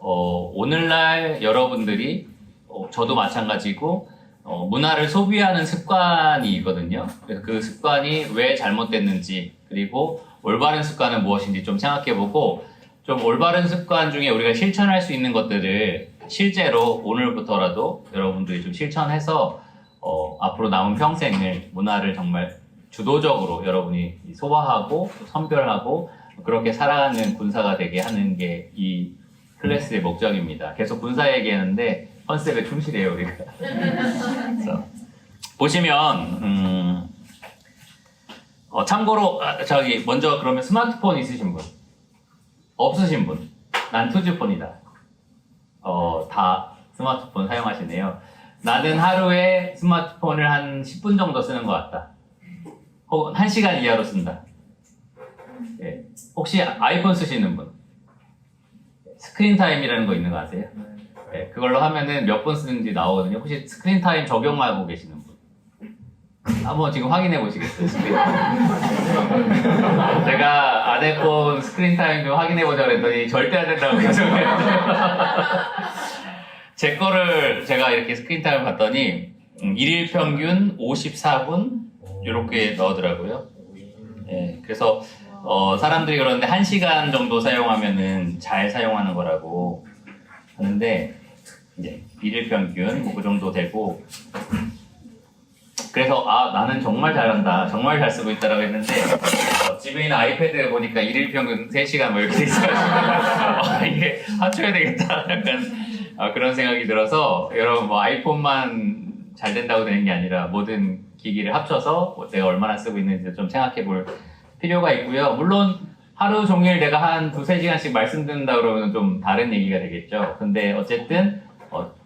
오늘날 여러분들이 저도 마찬가지고 문화를 소비하는 습관이 있거든요. 그래서 그 습관이 왜 잘못됐는지 그리고 올바른 습관은 무엇인지 좀 생각해보고 좀 올바른 습관 중에 우리가 실천할 수 있는 것들을 실제로 오늘부터라도 여러분들이 좀 실천해서 앞으로 남은 평생을 문화를 정말 주도적으로 여러분이 소화하고 선별하고 그렇게 살아가는 군사가 되게 하는 게 이 클래스의 목적입니다. 계속 군사 얘기하는데 컨셉에 충실해요 우리가. 그래서 보시면 참고로 저기 먼저 그러면 스마트폰 있으신 분? 없으신 분? 난 투지폰이다. 다 스마트폰 사용하시네요. 나는 하루에 스마트폰을 한 10분 정도 쓰는 것 같다. 혹은 1시간 이하로 쓴다. 예. 혹시 아이폰 쓰시는 분? 스크린 타임이라는 거 있는 거 아세요? 네, 그걸로 하면은 몇 분 쓰는지 나오거든요. 혹시 스크린 타임 적용만 하고 계시는 분? 한번 지금 확인해 보시겠어요? 스크린 타임. 제가 아내폰 스크린 타임 좀 확인해 보자 그랬더니 절대 안 된다고 계속 제 거를 제가 이렇게 스크린 타임 봤더니 일일 평균 54분 이렇게 넣더라고요. 네, 그래서 사람들이 그러는데 1시간 정도 사용하면은 잘 사용하는 거라고 하는데 이제 일일 평균 뭐 그 정도 되고 그래서 나는 정말 잘한다 정말 잘 쓰고 있다라고 했는데 집에 있는 아이패드에 보니까 일일 평균 3시간 뭐 이렇게 돼 있어가지고 이게 합쳐야 되겠다 약간 그런 생각이 들어서 여러분 뭐 아이폰만 잘 된다고 되는 게 아니라 모든 기기를 합쳐서 내가 얼마나 쓰고 있는지 좀 생각해 볼 필요가 있고요. 물론 하루 종일 내가 한 2-3시간씩 말씀 듣는다 그러면 좀 다른 얘기가 되겠죠. 근데 어쨌든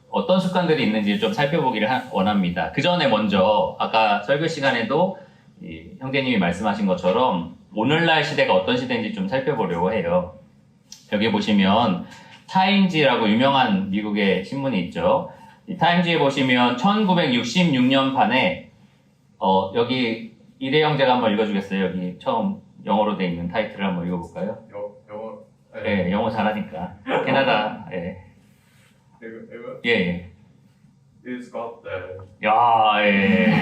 어떤 습관들이 있는지 좀 살펴보기를 원합니다. 그 전에 먼저 아까 설교 시간에도 형제님이 말씀하신 것처럼 오늘날 시대가 어떤 시대인지 좀 살펴보려고 해요. 여기 보시면 타임지라고 유명한 미국의 신문이 있죠. 이 타임지에 보시면 1966년 판에 여기 이대 형제가 한번 읽어주겠어요? 여기 처음 영어로 돼 있는 타이틀을 한번 읽어볼까요? 영어? 네, 영어 잘하니까. 캐나다, 예. 이거? 예. It's got the... 야, 예.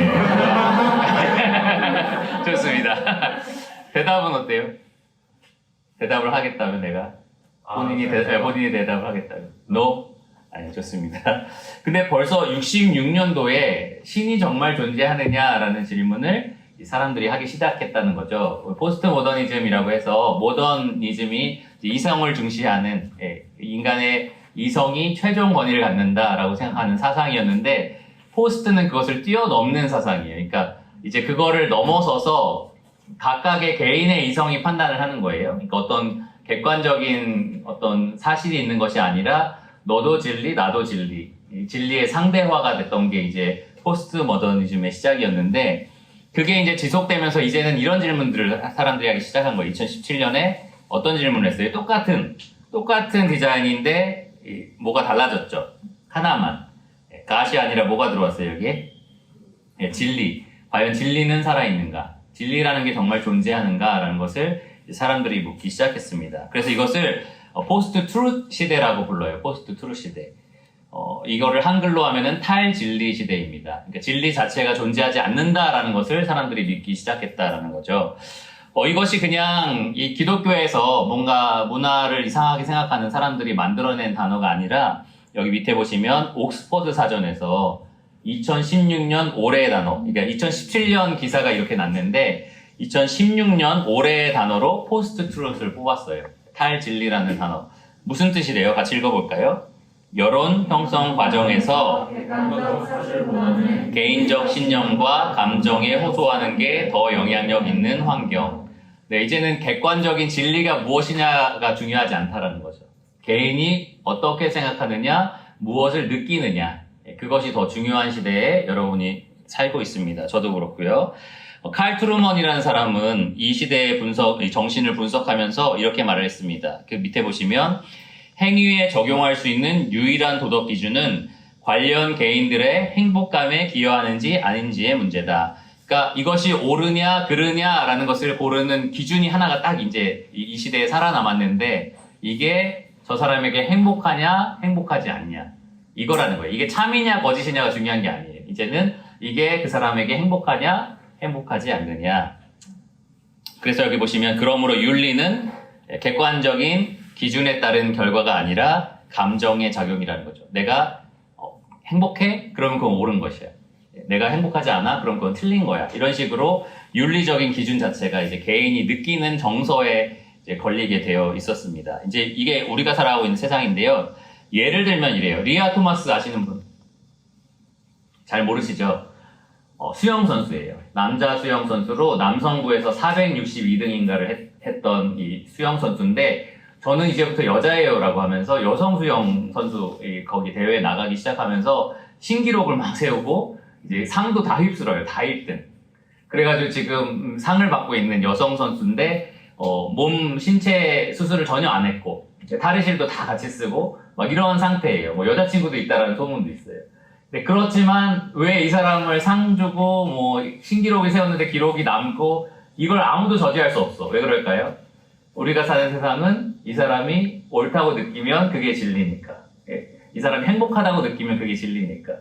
좋습니다. 대답은 어때요? 대답을 하겠다면 내가? 본인이 대답을 하겠다면? No? 아니, 좋습니다. 근데 벌써 66년도에 신이 정말 존재하느냐라는 질문을 이 사람들이 하기 시작했다는 거죠. 포스트 모더니즘이라고 해서 모더니즘이 이성을 중시하는 인간의 이성이 최종 권위를 갖는다라고 생각하는 사상이었는데 포스트는 그것을 뛰어넘는 사상이에요. 그러니까 이제 그거를 넘어서서 각각의 개인의 이성이 판단을 하는 거예요. 그러니까 어떤 객관적인 어떤 사실이 있는 것이 아니라 너도 진리, 나도 진리. 진리의 상대화가 됐던 게 이제 포스트 모더니즘의 시작이었는데 그게 이제 지속되면서 이제는 이런 질문들을 사람들이 하기 시작한 거예요. 2017년에 어떤 질문을 했어요? 똑같은 디자인인데 뭐가 달라졌죠? 하나만. 갓이 아니라 뭐가 들어왔어요, 여기에? 진리. 과연 진리는 살아있는가? 진리라는 게 정말 존재하는가? 라는 것을 사람들이 묻기 시작했습니다. 그래서 이것을 포스트 트루 시대라고 불러요. 포스트 트루 시대. 이거를 한글로 하면은 탈진리 시대입니다. 그러니까 진리 자체가 존재하지 않는다라는 것을 사람들이 믿기 시작했다라는 거죠. 이것이 그냥 이 기독교에서 뭔가 문화를 이상하게 생각하는 사람들이 만들어낸 단어가 아니라 여기 밑에 보시면 옥스퍼드 사전에서 2016년 올해의 단어, 그러니까 2017년 기사가 이렇게 났는데 2016년 올해의 단어로 포스트 트루스를 뽑았어요. 탈진리라는 단어. 무슨 뜻이래요? 같이 읽어볼까요? 여론 형성 과정에서 개인적 신념과 감정에 호소하는 게 더 영향력 있는 환경. 네, 이제는 객관적인 진리가 무엇이냐가 중요하지 않다라는 거죠. 개인이 어떻게 생각하느냐, 무엇을 느끼느냐. 그것이 더 중요한 시대에 여러분이 살고 있습니다. 저도 그렇고요. 칼 트루먼이라는 사람은 이 시대의 정신을 분석하면서 이렇게 말을 했습니다. 그 밑에 보시면 행위에 적용할 수 있는 유일한 도덕 기준은 관련 개인들의 행복감에 기여하는지 아닌지의 문제다. 그러니까 이것이 옳으냐 그르냐라는 것을 고르는 기준이 하나가 딱 이제 이 시대에 살아남았는데 이게 저 사람에게 행복하냐, 행복하지 않냐. 이거라는 거예요. 이게 참이냐, 거짓이냐가 중요한 게 아니에요. 이제는 이게 그 사람에게 행복하냐, 행복하지 않느냐. 그래서 여기 보시면 그러므로 윤리는 객관적인 기준에 따른 결과가 아니라 감정의 작용이라는 거죠. 내가 행복해? 그러면 그건 옳은 것이야. 내가 행복하지 않아? 그럼 그건 틀린 거야. 이런 식으로 윤리적인 기준 자체가 이제 개인이 느끼는 정서에 이제 걸리게 되어 있었습니다. 이제 이게 우리가 살아가고 있는 세상인데요. 예를 들면 이래요. 리아 토마스 아시는 분? 잘 모르시죠? 수영 선수예요. 남자 수영 선수로 남성부에서 462등인가를 했던 이 수영 선수인데 저는 이제부터 여자예요라고 하면서 여성 수영 선수 거기 대회에 나가기 시작하면서 신기록을 막 세우고 이제 상도 다 휩쓸어요. 다 1등. 그래가지고 지금 상을 받고 있는 여성 선수인데 몸 신체 수술을 전혀 안 했고 탈의실도 다 같이 쓰고 막 이런 상태예요. 뭐 여자친구도 있다라는 소문도 있어요. 네, 그렇지만 왜 이 사람을 상 주고 뭐 신기록을 세웠는데 기록이 남고 이걸 아무도 저지할 수 없어. 왜 그럴까요? 우리가 사는 세상은 이 사람이 옳다고 느끼면 그게 진리니까. 이 사람이 행복하다고 느끼면 그게 진리니까.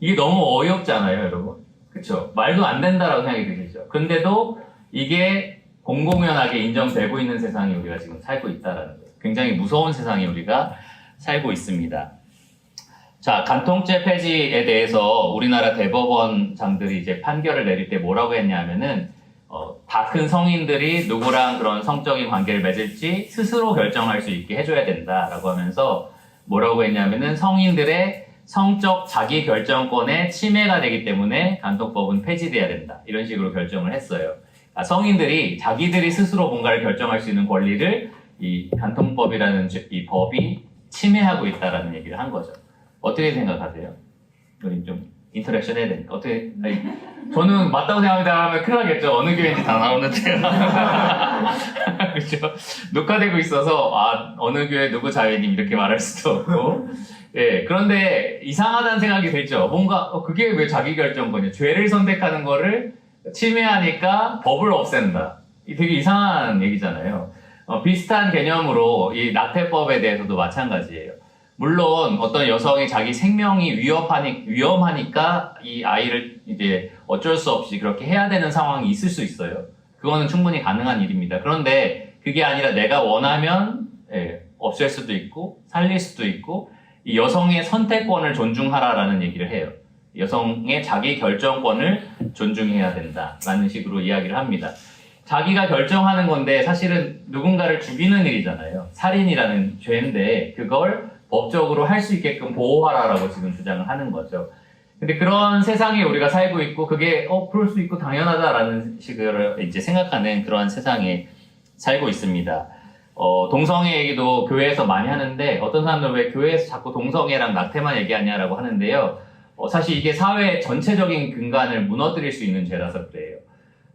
이게 너무 어이없잖아요, 여러분. 그쵸? 말도 안 된다라고 생각이 드시죠? 근데도 이게 공공연하게 인정되고 있는 세상에 우리가 지금 살고 있다라는 거예요. 굉장히 무서운 세상에 우리가 살고 있습니다. 자, 간통죄 폐지에 대해서 우리나라 대법원장들이 이제 판결을 내릴 때 뭐라고 했냐면은, 다 큰 성인들이 누구랑 그런 성적인 관계를 맺을지 스스로 결정할 수 있게 해줘야 된다라고 하면서 뭐라고 했냐면은 성인들의 성적 자기 결정권에 침해가 되기 때문에 간통법은 폐지돼야 된다. 이런 식으로 결정을 했어요. 그러니까 성인들이 자기들이 스스로 뭔가를 결정할 수 있는 권리를 이 간통법이라는 이 법이 침해하고 있다라는 얘기를 한 거죠. 어떻게 생각하세요? 우리 좀 인터랙션 해야 되니까 어떻게? 아니, 저는 맞다고 생각합니다 하면 큰일 나겠죠. 어느 교회인지 다 나오는데요. 그렇죠? 녹화되고 있어서 어느 교회 누구 자매님 이렇게 말할 수도 없고 예, 그런데 이상하다는 생각이 들죠. 뭔가 그게 왜 자기결정권이야? 죄를 선택하는 거를 침해하니까 법을 없앤다. 이 되게 이상한 얘기잖아요. 비슷한 개념으로 이 낙태법에 대해서도 마찬가지예요. 물론 어떤 여성이 자기 생명이 위험하니까 이 아이를 이제 어쩔 수 없이 그렇게 해야 되는 상황이 있을 수 있어요. 그거는 충분히 가능한 일입니다. 그런데 그게 아니라 내가 원하면 없앨 수도 있고 살릴 수도 있고 이 여성의 선택권을 존중하라라는 얘기를 해요. 여성의 자기 결정권을 존중해야 된다라는 식으로 이야기를 합니다. 자기가 결정하는 건데 사실은 누군가를 죽이는 일이잖아요. 살인이라는 죄인데 그걸 법적으로 할 수 있게끔 보호하라라고 지금 주장을 하는 거죠. 근데 그런 세상에 우리가 살고 있고 그게 그럴 수 있고 당연하다라는 식으로 이제 생각하는 그런 세상에 살고 있습니다. 동성애 얘기도 교회에서 많이 하는데 어떤 사람들은 왜 교회에서 자꾸 동성애랑 낙태만 얘기하냐라고 하는데요. 사실 이게 사회의 전체적인 근간을 무너뜨릴 수 있는 죄라서 그래요.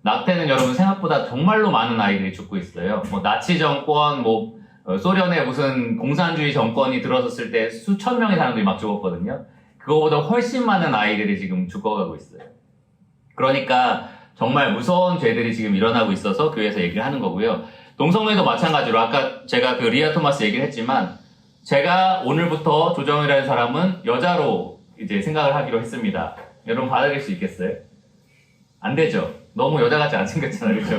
낙태는 여러분 생각보다 정말로 많은 아이들이 죽고 있어요. 뭐 나치 정권, 소련의 무슨 공산주의 정권이 들어섰을 때 수천 명의 사람들이 막 죽었거든요. 그거보다 훨씬 많은 아이들이 지금 죽어가고 있어요. 그러니까 정말 무서운 죄들이 지금 일어나고 있어서 교회에서 얘기를 하는 거고요. 동성애도 마찬가지로 아까 제가 그 리아 토마스 얘기를 했지만 제가 오늘부터 조정이라는 사람은 여자로 이제 생각을 하기로 했습니다. 여러분 받아들일 수 있겠어요? 안 되죠. 너무 여자같이 안 생겼잖아요. 그렇죠?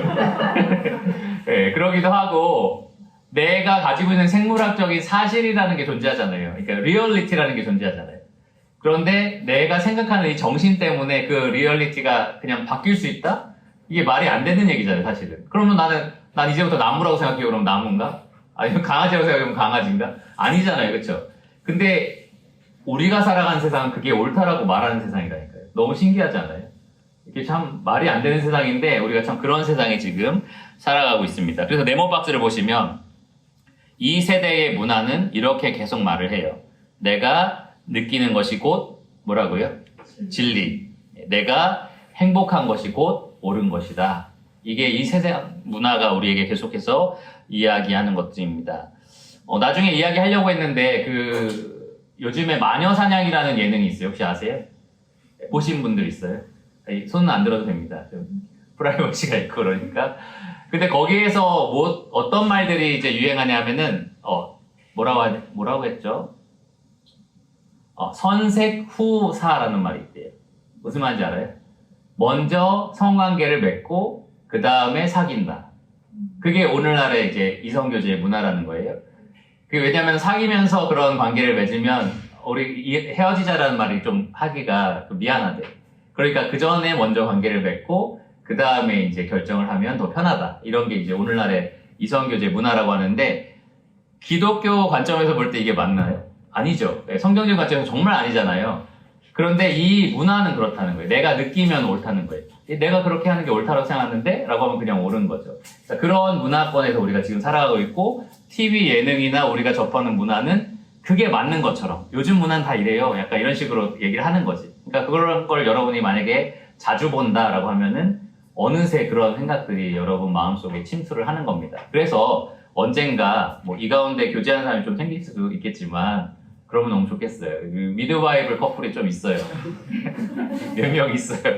네, 그러기도 하고 내가 가지고 있는 생물학적인 사실이라는 게 존재하잖아요. 그러니까 리얼리티라는 게 존재하잖아요. 그런데 내가 생각하는 이 정신 때문에 그 리얼리티가 그냥 바뀔 수 있다? 이게 말이 안 되는 얘기잖아요, 사실은. 그러면 난 이제부터 나무라고 생각해요. 그럼 나무인가? 아니면 강아지라고 생각하면 강아지인가? 아니잖아요, 그렇죠? 근데 우리가 살아가는 세상은 그게 옳다라고 말하는 세상이라니까요. 너무 신기하지 않아요? 이게 참 말이 안 되는 세상인데 우리가 참 그런 세상에 지금 살아가고 있습니다. 그래서 네모박스를 보시면 이 세대의 문화는 이렇게 계속 말을 해요. 내가 느끼는 것이 곧 뭐라고요? 진리. 내가 행복한 것이 곧 옳은 것이다. 이게 이 세대 문화가 우리에게 계속해서 이야기하는 것들입니다. 나중에 이야기하려고 했는데 요즘에 마녀사냥이라는 예능이 있어요. 혹시 아세요? 보신 분들 있어요? 손은 안 들어도 됩니다. 좀 프라이버시가 있고 그러니까. 근데 거기에서 어떤 말들이 이제 유행하냐면은 뭐라고 했죠? 선색 후사라는 말이 있대요. 무슨 말인지 알아요? 먼저 성관계를 맺고 그 다음에 사귄다. 그게 오늘날의 이제 이성교제의 문화라는 거예요. 그게 왜냐면 사귀면서 그런 관계를 맺으면 우리 헤어지자라는 말이 좀 하기가 좀 미안하대. 그러니까 그 전에 먼저 관계를 맺고 그 다음에 이제 결정을 하면 더 편하다. 이런 게 이제 오늘날의 이성교제 문화라고 하는데 기독교 관점에서 볼 때 이게 맞나요? 아니죠. 성경적 관점에서 정말 아니잖아요. 그런데 이 문화는 그렇다는 거예요. 내가 느끼면 옳다는 거예요. 내가 그렇게 하는 게 옳다고 생각하는데 라고 하면 그냥 옳은 거죠. 그런 문화권에서 우리가 지금 살아가고 있고 TV 예능이나 우리가 접하는 문화는 그게 맞는 것처럼 요즘 문화는 다 이래요. 약간 이런 식으로 얘기를 하는 거지. 그러니까 그런 걸 여러분이 만약에 자주 본다라고 하면은 어느새 그런 생각들이 여러분 마음속에 침투를 하는 겁니다. 그래서 언젠가 뭐 이 가운데 교제하는 사람이 좀 생길 수도 있겠지만 그러면 너무 좋겠어요. 미드바이블 커플이 좀 있어요. 몇 명 있어요.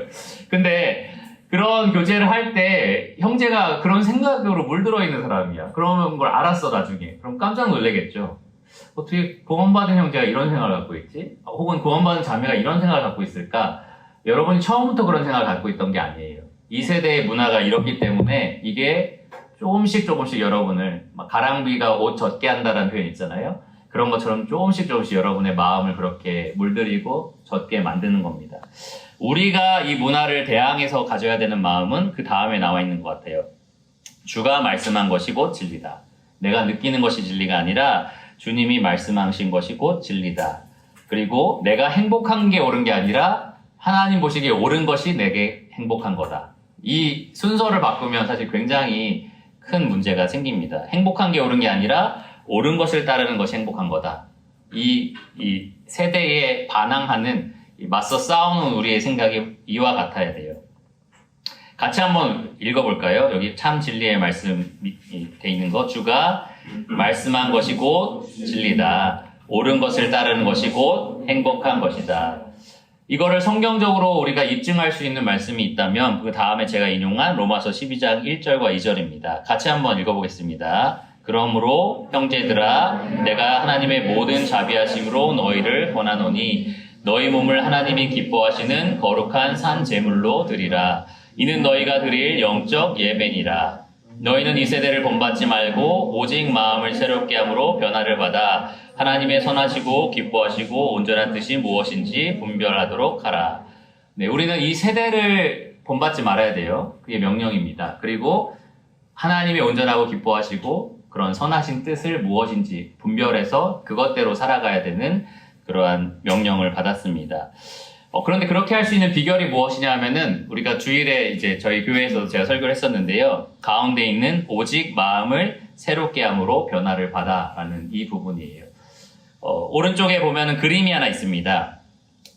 근데 그런 교제를 할 때 형제가 그런 생각으로 물들어 있는 사람이야. 그런 걸 알았어 나중에. 그럼 깜짝 놀라겠죠. 어떻게 구원받은 형제가 이런 생각을 갖고 있지? 혹은 구원받은 자매가 이런 생각을 갖고 있을까? 여러분이 처음부터 그런 생각을 갖고 있던 게 아니에요. 이 세대의 문화가 이렇기 때문에 이게 조금씩 여러분을 막 가랑비가 옷 젖게 한다라는 표현 있잖아요. 그런 것처럼 조금씩 여러분의 마음을 그렇게 물들이고 젖게 만드는 겁니다. 우리가 이 문화를 대항해서 가져야 되는 마음은 그 다음에 나와 있는 것 같아요. 주가 말씀한 것이 곧 진리다. 내가 느끼는 것이 진리가 아니라 주님이 말씀하신 것이 곧 진리다. 그리고 내가 행복한 게 옳은 게 아니라 하나님 보시기에 옳은 것이 내게 행복한 거다. 이 순서를 바꾸면 사실 굉장히 큰 문제가 생깁니다. 행복한 게 옳은 게 아니라 옳은 것을 따르는 것이 행복한 거다. 이 세대에 반항하는 맞서 싸우는 우리의 생각이 이와 같아야 돼요. 같이 한번 읽어볼까요? 여기 참 진리의 말씀이 돼 있는 거. 주가 말씀한 것이 곧 진리다. 옳은 것을 따르는 것이 곧 행복한 것이다. 이거를 성경적으로 우리가 입증할 수 있는 말씀이 있다면 그 다음에 제가 인용한 로마서 12장 1절과 2절입니다. 같이 한번 읽어보겠습니다. 그러므로 형제들아 내가 하나님의 모든 자비하심으로 너희를 권하노니 너희 몸을 하나님이 기뻐하시는 거룩한 산 제물로 드리라. 이는 너희가 드릴 영적 예배니라. 너희는 이 세대를 본받지 말고 오직 마음을 새롭게 함으로 변화를 받아 하나님의 선하시고 기뻐하시고 온전한 뜻이 무엇인지 분별하도록 하라. 네, 우리는 이 세대를 본받지 말아야 돼요. 그게 명령입니다. 그리고 하나님의 온전하고 기뻐하시고 그런 선하신 뜻을 무엇인지 분별해서 그것대로 살아가야 되는 그러한 명령을 받았습니다. 그런데 그렇게 할 수 있는 비결이 무엇이냐 하면은 우리가 주일에 이제 저희 교회에서 제가 설교를 했었는데요. 가운데 있는 오직 마음을 새롭게 함으로 변화를 받아라는 이 부분이에요. 오른쪽에 보면은 그림이 하나 있습니다.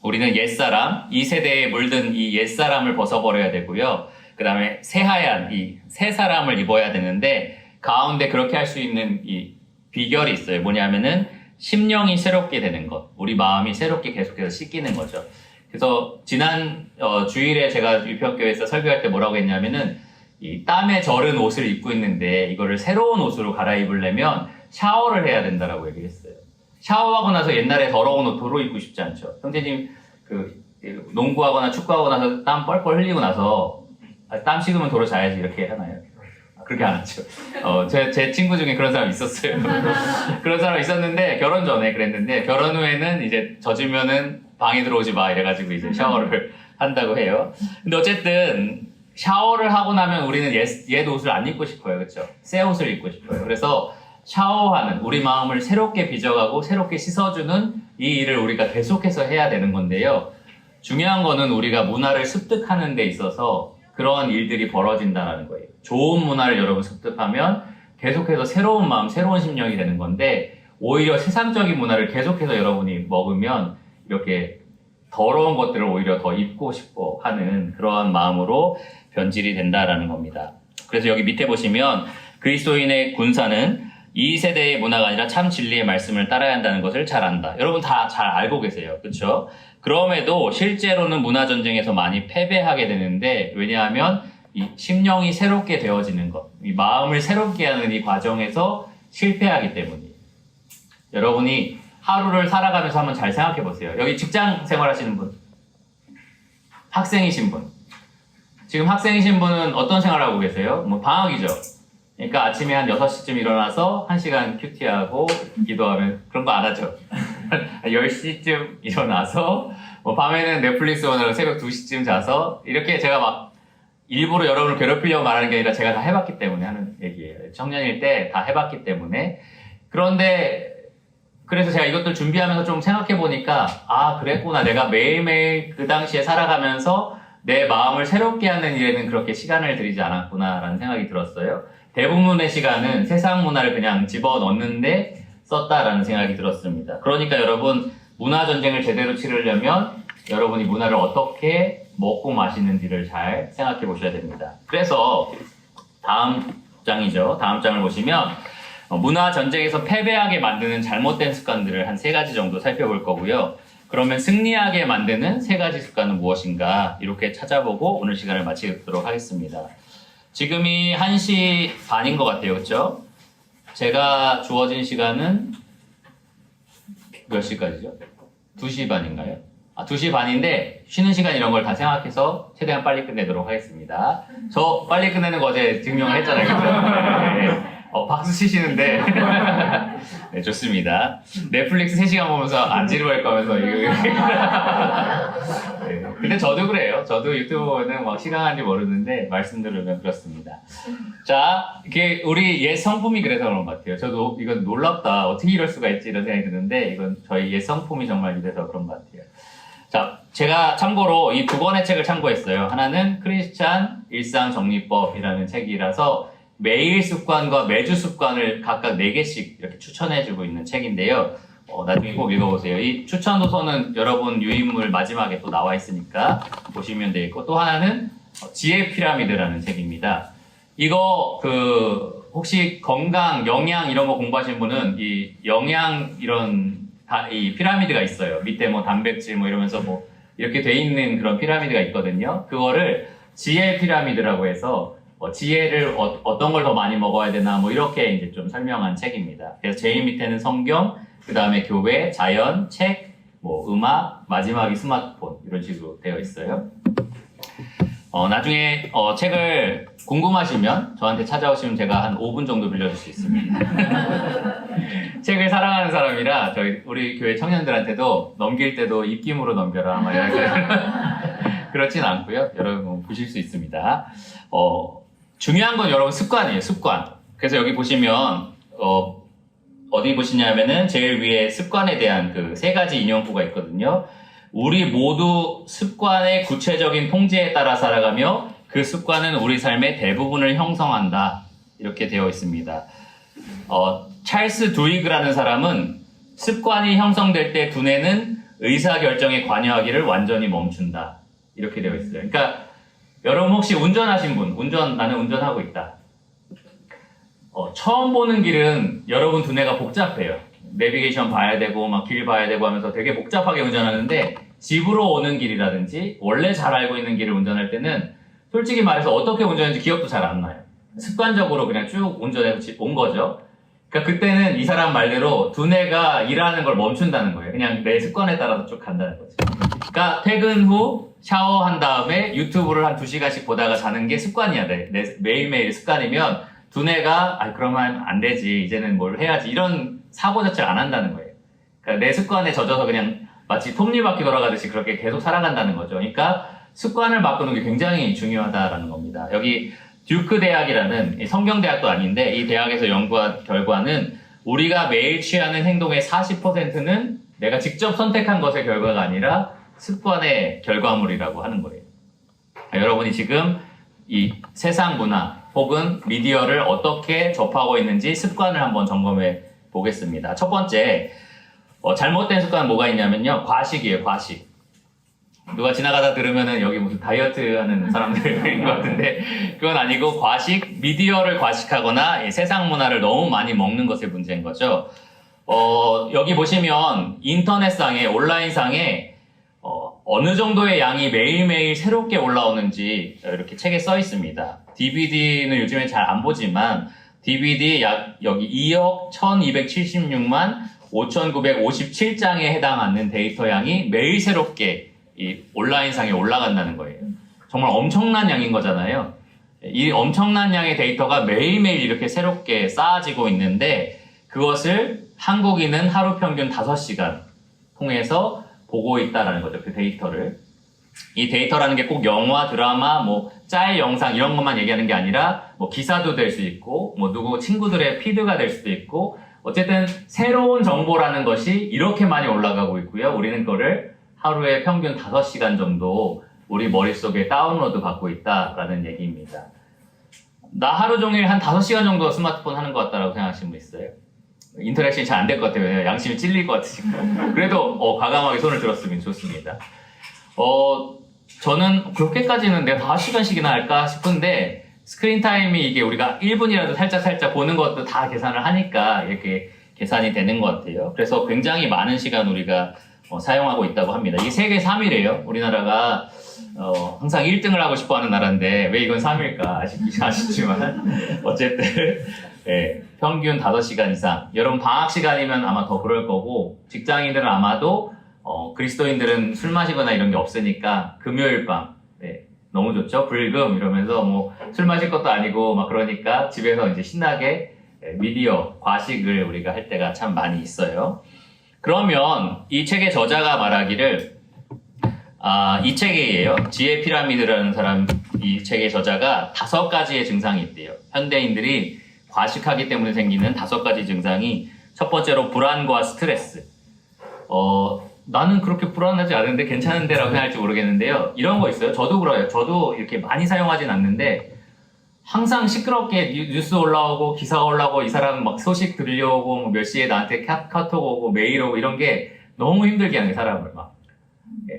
우리는 옛사람, 이 세대에 물든 이 옛사람을 벗어버려야 되고요. 그 다음에 새하얀 이 새 사람을 입어야 되는데 가운데 그렇게 할 수 있는 이 비결이 있어요. 뭐냐면은 심령이 새롭게 되는 것. 우리 마음이 새롭게 계속해서 씻기는 거죠. 그래서 지난 주일에 제가 유평교회에서 설교할 때 뭐라고 했냐면은 이 땀에 절은 옷을 입고 있는데 이거를 새로운 옷으로 갈아입으려면 샤워를 해야 된다라고 얘기했어요. 샤워하고 나서 옛날에 더러운 옷 도로 입고 싶지 않죠. 형제님 농구하거나 축구하고 나서 땀 뻘뻘 흘리고 나서 땀 식으면 도로 자야지 이렇게 하나요? 그렇게 안 하죠. 제 친구 중에 그런 사람 있었어요. 그런 사람 있었는데 결혼 전에 그랬는데 결혼 후에는 이제 젖으면은 방에 들어오지 마 이래가지고 이제 샤워를 한다고 해요. 근데 어쨌든 샤워를 하고 나면 우리는 옛 옷을 안 입고 싶어요. 그렇죠? 새 옷을 입고 싶어요. 그래서 샤워하는 우리 마음을 새롭게 빚어가고 새롭게 씻어주는 이 일을 우리가 계속해서 해야 되는 건데요. 중요한 거는 우리가 문화를 습득하는 데 있어서 그러한 일들이 벌어진다는 거예요. 좋은 문화를 여러분 습득하면 계속해서 새로운 마음, 새로운 심령이 되는 건데 오히려 세상적인 문화를 계속해서 여러분이 먹으면 이렇게 더러운 것들을 오히려 더 입고 싶어 하는 그러한 마음으로 변질이 된다라는 겁니다. 그래서 여기 밑에 보시면 그리스도인의 군사는 이 세대의 문화가 아니라 참 진리의 말씀을 따라야 한다는 것을 잘 안다. 여러분 다 잘 알고 계세요. 그렇죠? 그럼에도 실제로는 문화 전쟁에서 많이 패배하게 되는데 왜냐하면 이 심령이 새롭게 되어지는 것, 이 마음을 새롭게 하는 이 과정에서 실패하기 때문이에요. 여러분이 하루를 살아가면서 한번 잘 생각해 보세요. 여기 직장 생활하시는 분, 학생이신 분, 지금 학생이신 분은 어떤 생활하고 계세요? 뭐 방학이죠. 그러니까 아침에 한 6시쯤 일어나서 1시간 큐티하고 기도하면 그런 거 안 하죠. 10시쯤 일어나서 뭐 밤에는 넷플릭스 보느라 새벽 2시쯤 자서 이렇게 제가 막 일부러 여러분을 괴롭히려고 말하는 게 아니라 제가 다 해봤기 때문에 하는 얘기예요. 청년일 때 다 해봤기 때문에. 그런데 그래서 제가 이것들 준비하면서 좀 생각해 보니까 아 그랬구나. 내가 매일매일 그 당시에 살아가면서 내 마음을 새롭게 하는 일에는 그렇게 시간을 들이지 않았구나 라는 생각이 들었어요. 대부분의 시간은 세상 문화를 그냥 집어넣는데 썼다라는 생각이 들었습니다. 그러니까 여러분 문화전쟁을 제대로 치르려면 여러분이 문화를 어떻게 먹고 마시는지를 잘 생각해 보셔야 됩니다. 그래서 다음 장이죠. 다음 장을 보시면 문화전쟁에서 패배하게 만드는 잘못된 습관들을 한 3가지 정도 살펴볼 거고요. 그러면 승리하게 만드는 3가지 습관은 무엇인가 이렇게 찾아보고 오늘 시간을 마치도록 하겠습니다. 지금이 1시 반인 것 같아요. 그렇죠? 제가 주어진 시간은 몇 시까지죠? 2시 반인가요? 2시 반인데 쉬는 시간 이런 걸 다 생각해서 최대한 빨리 끝내도록 하겠습니다. 저 빨리 끝내는 거 어제 증명을 했잖아요. 그죠? 네. 박수 치시는데 네, 좋습니다. 넷플릭스 3시간 보면서 안 지루할 거면서 이거 네. 근데 저도 그래요. 저도 유튜브 보면 막 시간 가는지 모르는데 말씀 들으면 그렇습니다. 자, 이게 우리 옛 성품이 그래서 그런 것 같아요. 저도 이건 놀랍다. 어떻게 이럴 수가 있지 이런 생각이 드는데 이건 저희 옛 성품이 정말 이래서 그런 것 같아요. 자, 제가 참고로 이 2권의 책을 참고했어요. 하나는 크리스찬 일상정리법이라는 책이라서 매일 습관과 매주 습관을 각각 4개씩 이렇게 추천해주고 있는 책인데요. 나중에 꼭 읽어보세요. 이 추천 도서는 여러분 유인물 마지막에 또 나와 있으니까 보시면 되겠고, 또 하나는 지혜 피라미드라는 책입니다. 이거 혹시 건강, 영양 이런 거 공부하신 분은 이 영양 이 피라미드가 있어요. 밑에 뭐 단백질 뭐 이러면서 뭐 이렇게 돼 있는 그런 피라미드가 있거든요. 그거를 지혜 피라미드라고 해서 지혜를 어떤 걸 더 많이 먹어야 되나 뭐 이렇게 이제 좀 설명한 책입니다. 그래서 제일 밑에는 성경, 그 다음에 교회, 자연, 책, 뭐 음악, 마지막이 스마트폰 이런 식으로 되어 있어요. 나중에 책을 궁금하시면 저한테 찾아오시면 제가 한 5분 정도 빌려줄 수 있습니다. 책을 사랑하는 사람이라 우리 교회 청년들한테도 넘길 때도 입김으로 넘겨라 막 이렇게 그렇진 않고요. 여러분 보실 수 있습니다. 중요한 건 여러분 습관이에요. 습관. 그래서 여기 보시면 어디 보시냐면은 제일 위에 습관에 대한 그 3가지 인용구가 있거든요. 우리 모두 습관의 구체적인 통제에 따라 살아가며 그 습관은 우리 삶의 대부분을 형성한다. 이렇게 되어 있습니다. 찰스 두이그라는 사람은 습관이 형성될 때 두뇌는 의사결정에 관여하기를 완전히 멈춘다. 이렇게 되어 있어요. 그러니까 여러분 혹시 운전하신 분, 나는 운전하고 있다. 처음 보는 길은 여러분 두뇌가 복잡해요. 내비게이션 봐야 되고 막 길 봐야 되고 하면서 되게 복잡하게 운전하는데 집으로 오는 길이라든지 원래 잘 알고 있는 길을 운전할 때는 솔직히 말해서 어떻게 운전했는지 기억도 잘 안 나요. 습관적으로 그냥 쭉 운전해서 온 거죠. 그러니까 그때는 이 사람 말대로 두뇌가 일하는 걸 멈춘다는 거예요. 그냥 내 습관에 따라서 쭉 간다는 거죠. 그러니까 퇴근 후 샤워한 다음에 유튜브를 한 2시간씩 보다가 자는 게 습관이야. 내 매일매일 습관이면 두뇌가 그러면 안 되지. 이제는 뭘 해야지. 이런 사고 자체를 안 한다는 거예요. 그러니까 내 습관에 젖어서 그냥 마치 톱니바퀴 돌아가듯이 그렇게 계속 살아간다는 거죠. 그러니까 습관을 바꾸는 게 굉장히 중요하다라는 겁니다. 여기 듀크 대학이라는 성경대학도 아닌데 이 대학에서 연구한 결과는 우리가 매일 취하는 행동의 40%는 내가 직접 선택한 것의 결과가 아니라 습관의 결과물이라고 하는 거예요. 여러분이 지금 이 세상 문화 혹은 미디어를 어떻게 접하고 있는지 습관을 한번 점검해 보겠습니다. 첫 번째, 잘못된 습관은 뭐가 있냐면요. 과식이에요, 과식. 누가 지나가다 들으면은 여기 무슨 다이어트 하는 사람들인 것 같은데 그건 아니고 미디어를 과식하거나 세상 문화를 너무 많이 먹는 것의 문제인 거죠. 여기 보시면 인터넷상에, 온라인상에 어느 정도의 양이 매일매일 새롭게 올라오는지 이렇게 책에 써 있습니다. DVD는 요즘에 잘 안 보지만 DVD 여기 2억 1276만 5,957장에 해당하는 데이터 양이 매일 새롭게 이 온라인상에 올라간다는 거예요. 정말 엄청난 양인 거잖아요. 이 엄청난 양의 데이터가 매일매일 이렇게 새롭게 쌓아지고 있는데 그것을 한국인은 하루 평균 5시간 통해서 보고 있다는 거죠. 그 데이터를. 이 데이터라는 게 꼭 영화, 드라마, 뭐 짤 영상 이런 것만 얘기하는 게 아니라 뭐 기사도 될 수 있고 뭐 누구 친구들의 피드가 될 수도 있고 어쨌든 새로운 정보라는 것이 이렇게 많이 올라가고 있고요. 우리는 그거를 하루에 평균 5시간 정도 우리 머릿속에 다운로드 받고 있다라는 얘기입니다. 나 하루 종일 한 5시간 정도 스마트폰 하는 것 같다라고 생각하시는 분 있어요? 인터랙션이 잘 안 될 것 같아요. 왜냐면 양심이 찔릴 것 같으니까. 그래도 과감하게 손을 들었으면 좋습니다. 저는 그렇게까지는 내가 5시간씩이나 할까 싶은데 스크린 타임이 이게 우리가 1분이라도 살짝 보는 것도 다 계산을 하니까 이렇게 계산이 되는 것 같아요. 그래서 굉장히 많은 시간 우리가 사용하고 있다고 합니다. 이게 세계 3위래요. 우리나라가 항상 1등을 하고 싶어 하는 나라인데 왜 이건 3위일까 아쉽지만 어쨌든 예, 평균 5시간 이상. 여러분 방학 시간이면 아마 더 그럴 거고 직장인들은 아마도 그리스도인들은 술 마시거나 이런 게 없으니까 금요일 밤 네, 너무 좋죠. 불금 이러면서 뭐 술 마실 것도 아니고 막 그러니까 집에서 이제 신나게 미디어 과식을 우리가 할 때가 참 많이 있어요. 그러면 이 책의 저자가 말하기를 이 책이에요. 지혜 피라미드라는 사람 이 책의 저자가 5가지의 증상이 있대요. 현대인들이 과식하기 때문에 생기는 5가지 증상이 첫 번째로 불안과 스트레스. 나는 그렇게 불안하지 않은데 괜찮은데 라고 생각할지 모르겠는데요. 이런 거 있어요. 저도 그래요. 저도 이렇게 많이 사용하진 않는데 항상 시끄럽게 뉴스 올라오고 기사 올라오고 이 사람 막 소식 들려오고 뭐 몇 시에 나한테 카톡 오고 메일 오고 이런 게 너무 힘들게 하는 게 사람을 막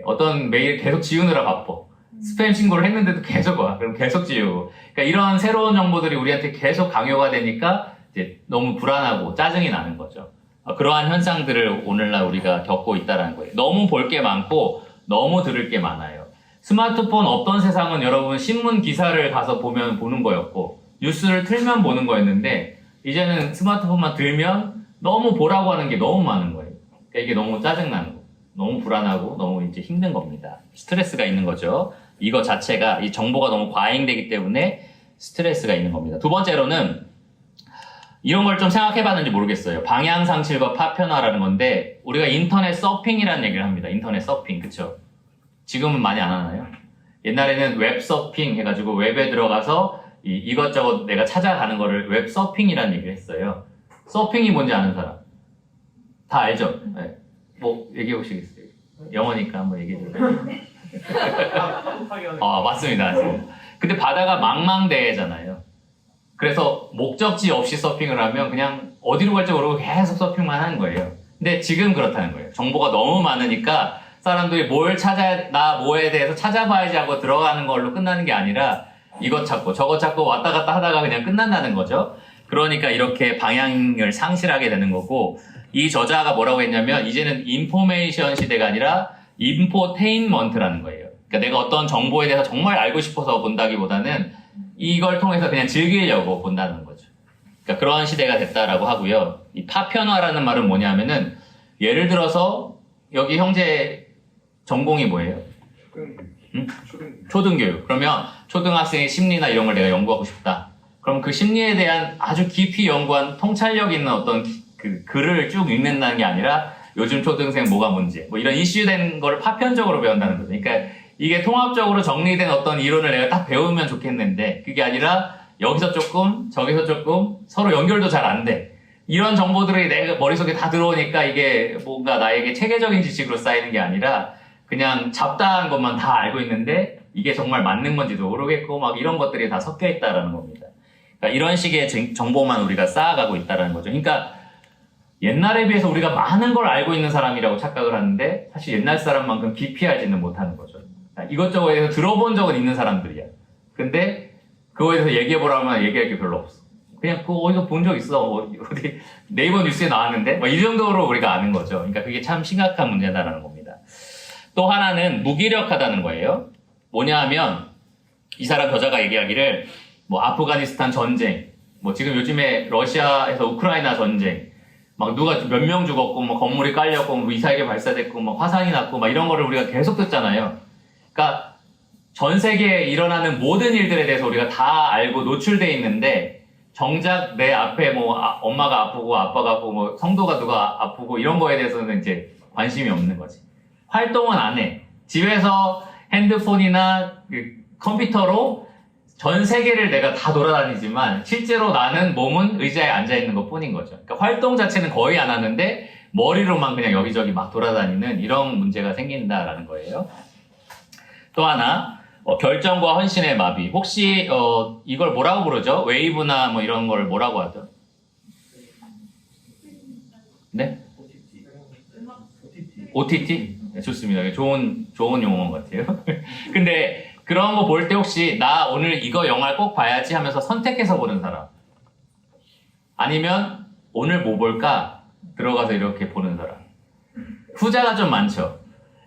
어떤 메일 계속 지우느라 바빠. 스팸 신고를 했는데도 계속 와. 그럼 계속 지우고. 그러니까 이런 새로운 정보들이 우리한테 계속 강요가 되니까 이제 너무 불안하고 짜증이 나는 거죠. 그러한 현상들을 오늘날 우리가 겪고 있다는 거예요. 너무 볼 게 많고 너무 들을 게 많아요. 스마트폰 없던 세상은 여러분 신문 기사를 가서 보면 보는 거였고 뉴스를 틀면 보는 거였는데 이제는 스마트폰만 들면 너무 보라고 하는 게 너무 많은 거예요. 그러니까 이게 너무 짜증나는 거. 너무 불안하고 너무 이제 힘든 겁니다. 스트레스가 있는 거죠. 이거 자체가 이 정보가 너무 과잉되기 때문에 스트레스가 있는 겁니다. 두 번째로는 이런 걸 좀 생각해 봤는지 모르겠어요. 방향상실과 파편화라는 건데 우리가 인터넷 서핑이라는 얘기를 합니다. 인터넷 서핑, 그쵸? 지금은 많이 안 하나요? 옛날에는 웹 서핑 해가지고 웹에 들어가서 이것저것 내가 찾아가는 거를 웹 서핑이라는 얘기를 했어요. 서핑이 뭔지 아는 사람? 다 알죠? 네. 뭐 얘기해 보시겠어요? 영어니까 한번 얘기해 줄까요? 맞습니다. 근데 바다가 망망대해잖아요. 그래서 목적지 없이 서핑을 하면 그냥 어디로 갈지 모르고 계속 서핑만 하는 거예요. 근데 지금 그렇다는 거예요. 정보가 너무 많으니까 사람들이 나 뭐에 대해서 찾아봐야지 하고 들어가는 걸로 끝나는 게 아니라 이것 찾고 저것 찾고 왔다 갔다 하다가 그냥 끝난다는 거죠. 그러니까 이렇게 방향을 상실하게 되는 거고 이 저자가 뭐라고 했냐면 이제는 인포메이션 시대가 아니라 인포테인먼트라는 거예요. 그러니까 내가 어떤 정보에 대해서 정말 알고 싶어서 본다기보다는 이걸 통해서 그냥 즐기려고 본다는 거죠. 그러니까 그런 시대가 됐다라고 하고요. 이 파편화라는 말은 뭐냐면은 예를 들어서 여기 형제 전공이 뭐예요? 초등교육. 그러면 초등학생의 심리나 이런 걸 내가 연구하고 싶다. 그럼 그 심리에 대한 아주 깊이 연구한 통찰력 있는 어떤 그 글을 쭉 읽는다는 게 아니라 요즘 초등생 뭐가 문제, 뭐 이런 이슈된 거를 파편적으로 배운다는 거죠. 그러니까 이게 통합적으로 정리된 어떤 이론을 내가 딱 배우면 좋겠는데 그게 아니라 여기서 조금 저기서 조금 서로 연결도 잘 안 돼. 이런 정보들이 내 머릿속에 다 들어오니까 이게 뭔가 나에게 체계적인 지식으로 쌓이는 게 아니라 그냥 잡다한 것만 다 알고 있는데 이게 정말 맞는 건지도 모르겠고 막 이런 것들이 다 섞여 있다라는 겁니다. 그러니까 이런 식의 정보만 우리가 쌓아가고 있다라는 거죠. 그러니까 옛날에 비해서 우리가 많은 걸 알고 있는 사람이라고 착각을 하는데 사실 옛날 사람만큼 깊이 알지는 못하는 거죠. 이것저것에 대해서 들어본 적은 있는 사람들이야. 근데 그거에 대해서 얘기해보라면 얘기할 게 별로 없어. 그냥 그거 어디서 본 적 있어. 어디 네이버 뉴스에 나왔는데 뭐 이 정도로 우리가 아는 거죠. 그러니까 그게 참 심각한 문제다라는 겁니다. 또 하나는 무기력하다는 거예요. 뭐냐 하면 이 사람 저자가 얘기하기를 뭐 아프가니스탄 전쟁, 뭐 지금 요즘에 러시아에서 우크라이나 전쟁, 막 누가 몇 명 죽었고, 뭐 건물이 깔렸고, 뭐 미사일이 발사됐고, 막 화산이 났고, 막 이런 거를 우리가 계속 듣잖아요. 그러니까 전 세계에 일어나는 모든 일들에 대해서 우리가 다 알고 노출돼 있는데 정작 내 앞에 뭐 엄마가 아프고 아빠가 아프고 뭐 성도가 누가 아프고 이런 거에 대해서는 이제 관심이 없는 거지. 활동은 안 해. 집에서 핸드폰이나 그 컴퓨터로 전 세계를 내가 다 돌아다니지만 실제로 나는 몸은 의자에 앉아 있는 것 뿐인 거죠. 그러니까 활동 자체는 거의 안 하는데 머리로만 그냥 여기저기 막 돌아다니는 이런 문제가 생긴다라는 거예요. 또 하나, 결정과 헌신의 마비. 혹시 이걸 뭐라고 부르죠? 웨이브나 뭐 이런 걸 뭐라고 하죠? 네? OTT? 네, 좋습니다. 좋은 용어 같아요. 근데 그런 거 볼 때 혹시 나 오늘 이거 영화를 꼭 봐야지 하면서 선택해서 보는 사람? 아니면 오늘 뭐 볼까? 들어가서 이렇게 보는 사람? 후자가 좀 많죠.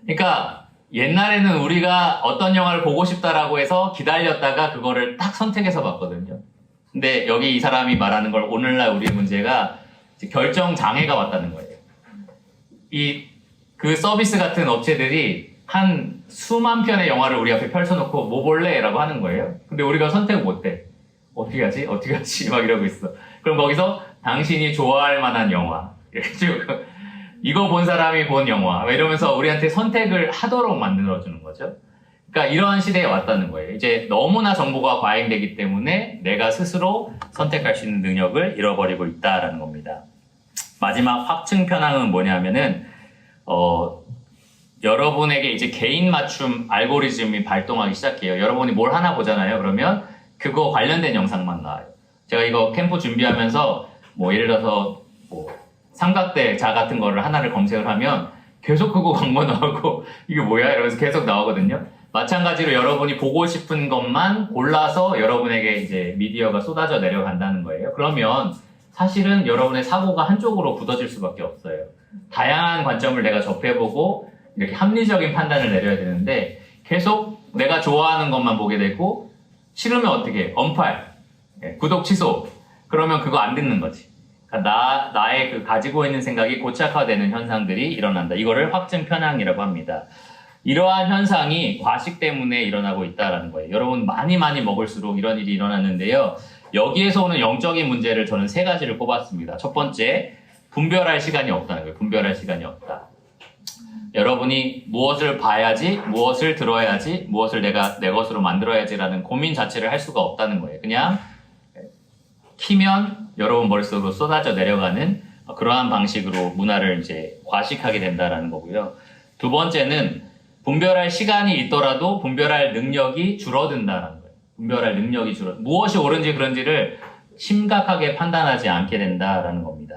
그러니까 옛날에는 우리가 어떤 영화를 보고 싶다라고 해서 기다렸다가 그거를 딱 선택해서 봤거든요. 근데 여기 이 사람이 말하는 걸 오늘날 우리의 문제가 결정 장애가 왔다는 거예요. 그 서비스 같은 업체들이 한 수만 편의 영화를 우리 앞에 펼쳐놓고 뭐 볼래? 라고 하는 거예요. 근데 우리가 선택을 못해. 어떻게 하지? 어떻게 하지? 막 이러고 있어. 그럼 거기서 당신이 좋아할 만한 영화. 이렇게 쭉 이거 본 사람이 본 영화. 이러면서 우리한테 선택을 하도록 만들어주는 거죠. 그러니까 이러한 시대에 왔다는 거예요. 이제 너무나 정보가 과잉되기 때문에 내가 스스로 선택할 수 있는 능력을 잃어버리고 있다라는 겁니다. 마지막 확증 편향은 뭐냐면은 여러분에게 이제 개인 맞춤 알고리즘이 발동하기 시작해요. 여러분이 뭘 하나 보잖아요. 그러면 그거 관련된 영상만 나와요. 제가 이거 캠프 준비하면서 뭐 예를 들어서 뭐 삼각대 자 같은 거를 하나를 검색을 하면 계속 그거 광고 나오고 이게 뭐야? 이러면서 계속 나오거든요. 마찬가지로 여러분이 보고 싶은 것만 골라서 여러분에게 이제 미디어가 쏟아져 내려간다는 거예요. 그러면 사실은 여러분의 사고가 한쪽으로 굳어질 수밖에 없어요. 다양한 관점을 내가 접해보고 이렇게 합리적인 판단을 내려야 되는데 계속 내가 좋아하는 것만 보게 되고 싫으면 어떻게 해? 언팔, 구독 취소. 그러면 그거 안 듣는 거지. 그러니까 나의 그 가지고 있는 생각이 고착화되는 현상들이 일어난다. 이거를 확증 편향이라고 합니다. 이러한 현상이 과식 때문에 일어나고 있다는 거예요. 여러분 많이 먹을수록 이런 일이 일어났는데요. 여기에서 오는 영적인 문제를 저는 3가지를 꼽았습니다. 첫 번째, 분별할 시간이 없다는 거예요. 분별할 시간이 없다. 여러분이 무엇을 봐야지, 무엇을 들어야지, 무엇을 내가 내 것으로 만들어야지라는 고민 자체를 할 수가 없다는 거예요. 그냥 키면 여러분 머릿속으로 쏟아져 내려가는 그러한 방식으로 문화를 이제 과식하게 된다라는 거고요. 두 번째는 분별할 시간이 있더라도 분별할 능력이 줄어든다는 거예요. 분별할 능력이 무엇이 옳은지 그런지를 심각하게 판단하지 않게 된다라는 겁니다.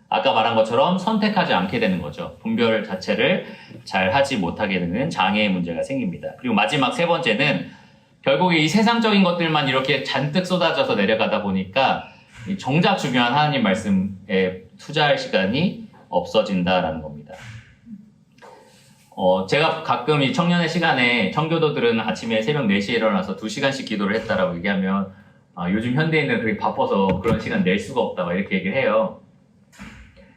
아까 말한 것처럼 선택하지 않게 되는 거죠. 분별 자체를 잘 하지 못하게 되는 장애의 문제가 생깁니다. 그리고 마지막 3번째는 결국에 이 세상적인 것들만 이렇게 잔뜩 쏟아져서 내려가다 보니까 정작 중요한 하나님 말씀에 투자할 시간이 없어진다라는 겁니다. 제가 가끔 이 청년의 시간에 청교도들은 아침에 새벽 4시에 일어나서 2시간씩 기도를 했다라고 얘기하면 요즘 현대인은 그렇게 바빠서 그런 시간 낼 수가 없다 막 이렇게 얘기를 해요.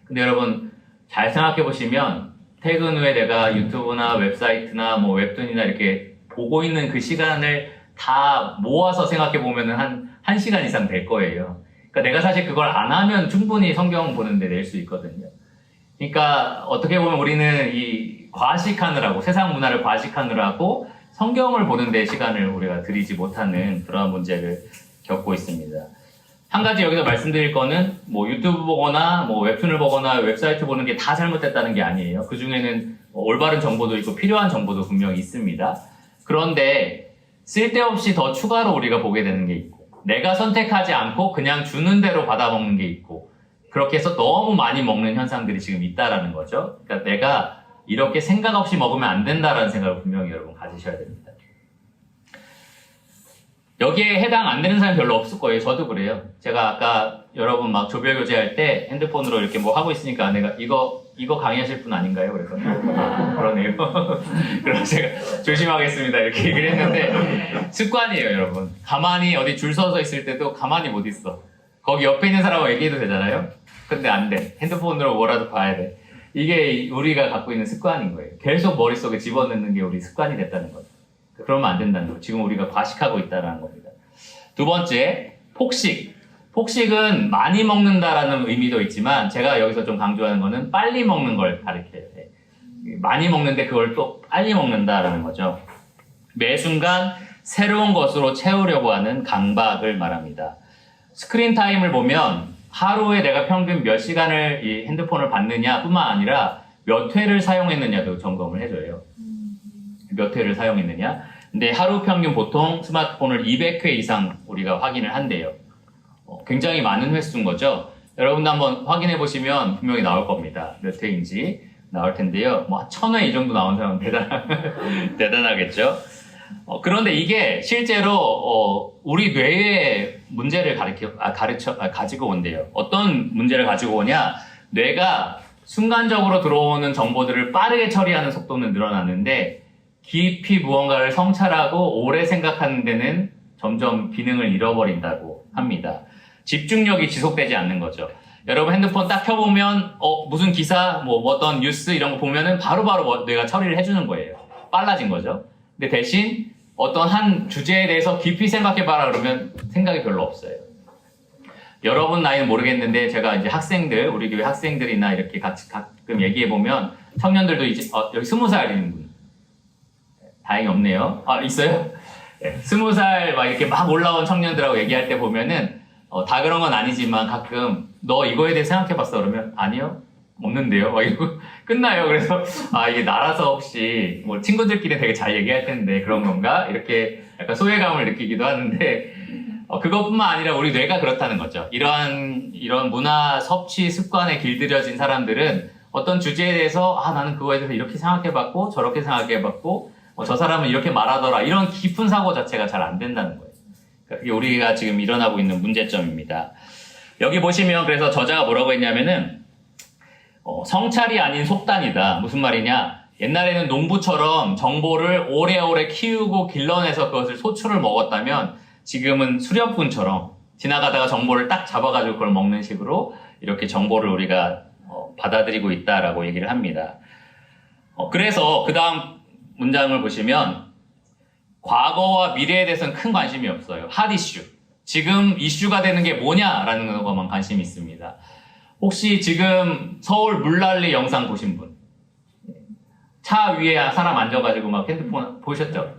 근데 여러분 잘 생각해 보시면 퇴근 후에 내가 유튜브나 웹사이트나 뭐 웹툰이나 이렇게 보고 있는 그 시간을 다 모아서 생각해 보면은 한 1시간 이상 될 거예요. 그러니까 내가 사실 그걸 안 하면 충분히 성경 보는데 낼 수 있거든요. 그러니까 어떻게 보면 우리는 이 과식하느라고 세상 문화를 과식하느라고 성경을 보는 데 시간을 우리가 들이지 못하는 그런 문제를 겪고 있습니다. 한 가지 여기서 말씀드릴 거는 뭐 유튜브 보거나 뭐 웹툰을 보거나 웹사이트 보는 게 다 잘못됐다는 게 아니에요. 그 중에는 올바른 정보도 있고 필요한 정보도 분명히 있습니다. 그런데 쓸데없이 더 추가로 우리가 보게 되는 게 있고 내가 선택하지 않고 그냥 주는 대로 받아먹는 게 있고 그렇게 해서 너무 많이 먹는 현상들이 지금 있다라는 거죠. 그러니까 내가 이렇게 생각 없이 먹으면 안 된다라는 생각을 분명히 여러분 가지셔야 됩니다. 여기에 해당 안 되는 사람이 별로 없을 거예요. 저도 그래요. 제가 아까 여러분 막 조별 교제할 때 핸드폰으로 이렇게 뭐 하고 있으니까 내가 이거 강의하실 분 아닌가요? 그래서 그러네요. 그래서 제가 조심하겠습니다. 이렇게 얘기를 했는데 습관이에요, 여러분. 가만히 어디 줄 서서 있을 때도 가만히 못 있어. 거기 옆에 있는 사람하고 얘기해도 되잖아요. 근데 안 돼. 핸드폰으로 뭐라도 봐야 돼. 이게 우리가 갖고 있는 습관인 거예요. 계속 머릿속에 집어넣는 게 우리 습관이 됐다는 거죠. 그러면 안 된다는 거예요. 지금 우리가 과식하고 있다는 겁니다. 두 번째, 폭식. 폭식은 많이 먹는다라는 의미도 있지만 제가 여기서 좀 강조하는 거는 빨리 먹는 걸 가리켜요. 많이 먹는데 그걸 또 빨리 먹는다라는 거죠. 매 순간 새로운 것으로 채우려고 하는 강박을 말합니다. 스크린 타임을 보면 하루에 내가 평균 몇 시간을 이 핸드폰을 봤느냐 뿐만 아니라 몇 회를 사용했느냐도 점검을 해줘요. 몇 회를 사용했느냐. 근데 하루 평균 보통 스마트폰을 200회 이상 우리가 확인을 한대요. 굉장히 많은 횟수인 거죠. 여러분도 한번 확인해 보시면 분명히 나올 겁니다. 몇 회인지 나올 텐데요. 뭐 1000회 이 정도 나온 사람은 대단하겠죠. 그런데 이게 실제로 우리 뇌의 문제를 가지고 온대요. 어떤 문제를 가지고 오냐? 뇌가 순간적으로 들어오는 정보들을 빠르게 처리하는 속도는 늘어나는데 깊이 무언가를 성찰하고 오래 생각하는 데는 점점 기능을 잃어버린다고 합니다. 집중력이 지속되지 않는 거죠. 여러분 핸드폰 딱 켜보면 무슨 기사, 뭐 어떤 뉴스 이런 거 보면은 바로바로 뇌가 처리를 해주는 거예요. 빨라진 거죠. 근데 대신 어떤 한 주제에 대해서 깊이 생각해봐라 그러면 생각이 별로 없어요. 여러분 나이는 모르겠는데 제가 이제 학생들, 우리 교회 학생들이나 이렇게 같이 가끔 얘기해보면 청년들도 이제 여기 20살인 분 다행히 없네요. 있어요? 네, 20살 막 이렇게 막 올라온 청년들하고 얘기할 때 보면은 다 그런 건 아니지만 가끔 너 이거에 대해 생각해봤어? 그러면 아니요? 없는데요? 막 이러고 끝나요. 그래서 이게 나라서 혹시 뭐 친구들끼리 되게 잘 얘기할 텐데 그런 건가? 이렇게 약간 소외감을 느끼기도 하는데 그것뿐만 아니라 우리 뇌가 그렇다는 거죠. 이런 문화 섭취 습관에 길들여진 사람들은 어떤 주제에 대해서 나는 그거에 대해서 이렇게 생각해봤고 저렇게 생각해봤고 저 사람은 이렇게 말하더라. 이런 깊은 사고 자체가 잘 안 된다는 거예요. 그게 우리가 지금 일어나고 있는 문제점입니다. 여기 보시면 그래서 저자가 뭐라고 했냐면은 성찰이 아닌 속단이다. 무슨 말이냐? 옛날에는 농부처럼 정보를 오래오래 키우고 길러내서 그것을 소출을 먹었다면 지금은 수렵꾼처럼 지나가다가 정보를 딱 잡아가지고 그걸 먹는 식으로 이렇게 정보를 우리가 받아들이고 있다라고 얘기를 합니다. 그래서 그 다음 문장을 보시면 과거와 미래에 대해서는 큰 관심이 없어요. 핫 이슈. 지금 이슈가 되는 게 뭐냐라는 것만 관심이 있습니다. 혹시 지금 서울 물난리 영상 보신 분? 차 위에 사람 앉아가지고 막 핸드폰 보셨죠?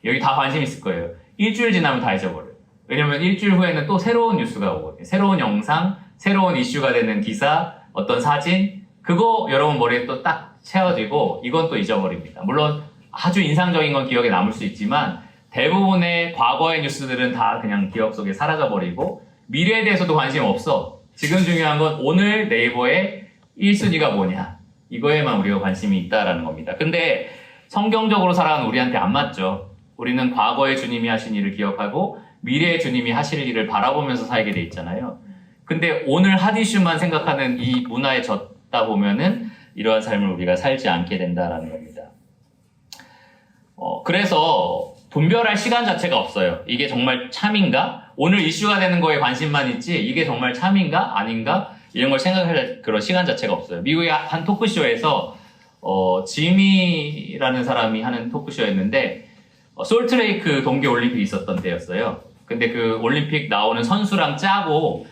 여기 다 관심 있을 거예요. 일주일 지나면 다 잊어버려요. 왜냐면 일주일 후에는 또 새로운 뉴스가 오거든요. 새로운 영상, 새로운 이슈가 되는 기사, 어떤 사진, 그거 여러분 머리에 또 딱 채워지고 이건 또 잊어버립니다. 물론 아주 인상적인 건 기억에 남을 수 있지만 대부분의 과거의 뉴스들은 다 그냥 기억 속에 사라져버리고 미래에 대해서도 관심 없어. 지금 중요한 건 오늘 네이버의 1순위가 뭐냐. 이거에만 우리가 관심이 있다라는 겁니다. 근데 성경적으로 살아가는 우리한테 안 맞죠. 우리는 과거의 주님이 하신 일을 기억하고 미래의 주님이 하실 일을 바라보면서 살게 돼 있잖아요. 근데 오늘 핫 이슈만 생각하는 이 문화에 젖다 보면은 이러한 삶을 우리가 살지 않게 된다라는 겁니다. 그래서 분별할 시간 자체가 없어요. 이게 정말 참인가? 오늘 이슈가 되는 거에 관심만 있지 이게 정말 참인가? 아닌가? 이런 걸 생각할 그런 시간 자체가 없어요. 미국의 한 토크쇼에서 지미라는 사람이 하는 토크쇼였는데 솔트레이크 동계올림픽이 있었던 때였어요. 근데 그 올림픽 나오는 선수랑 짜고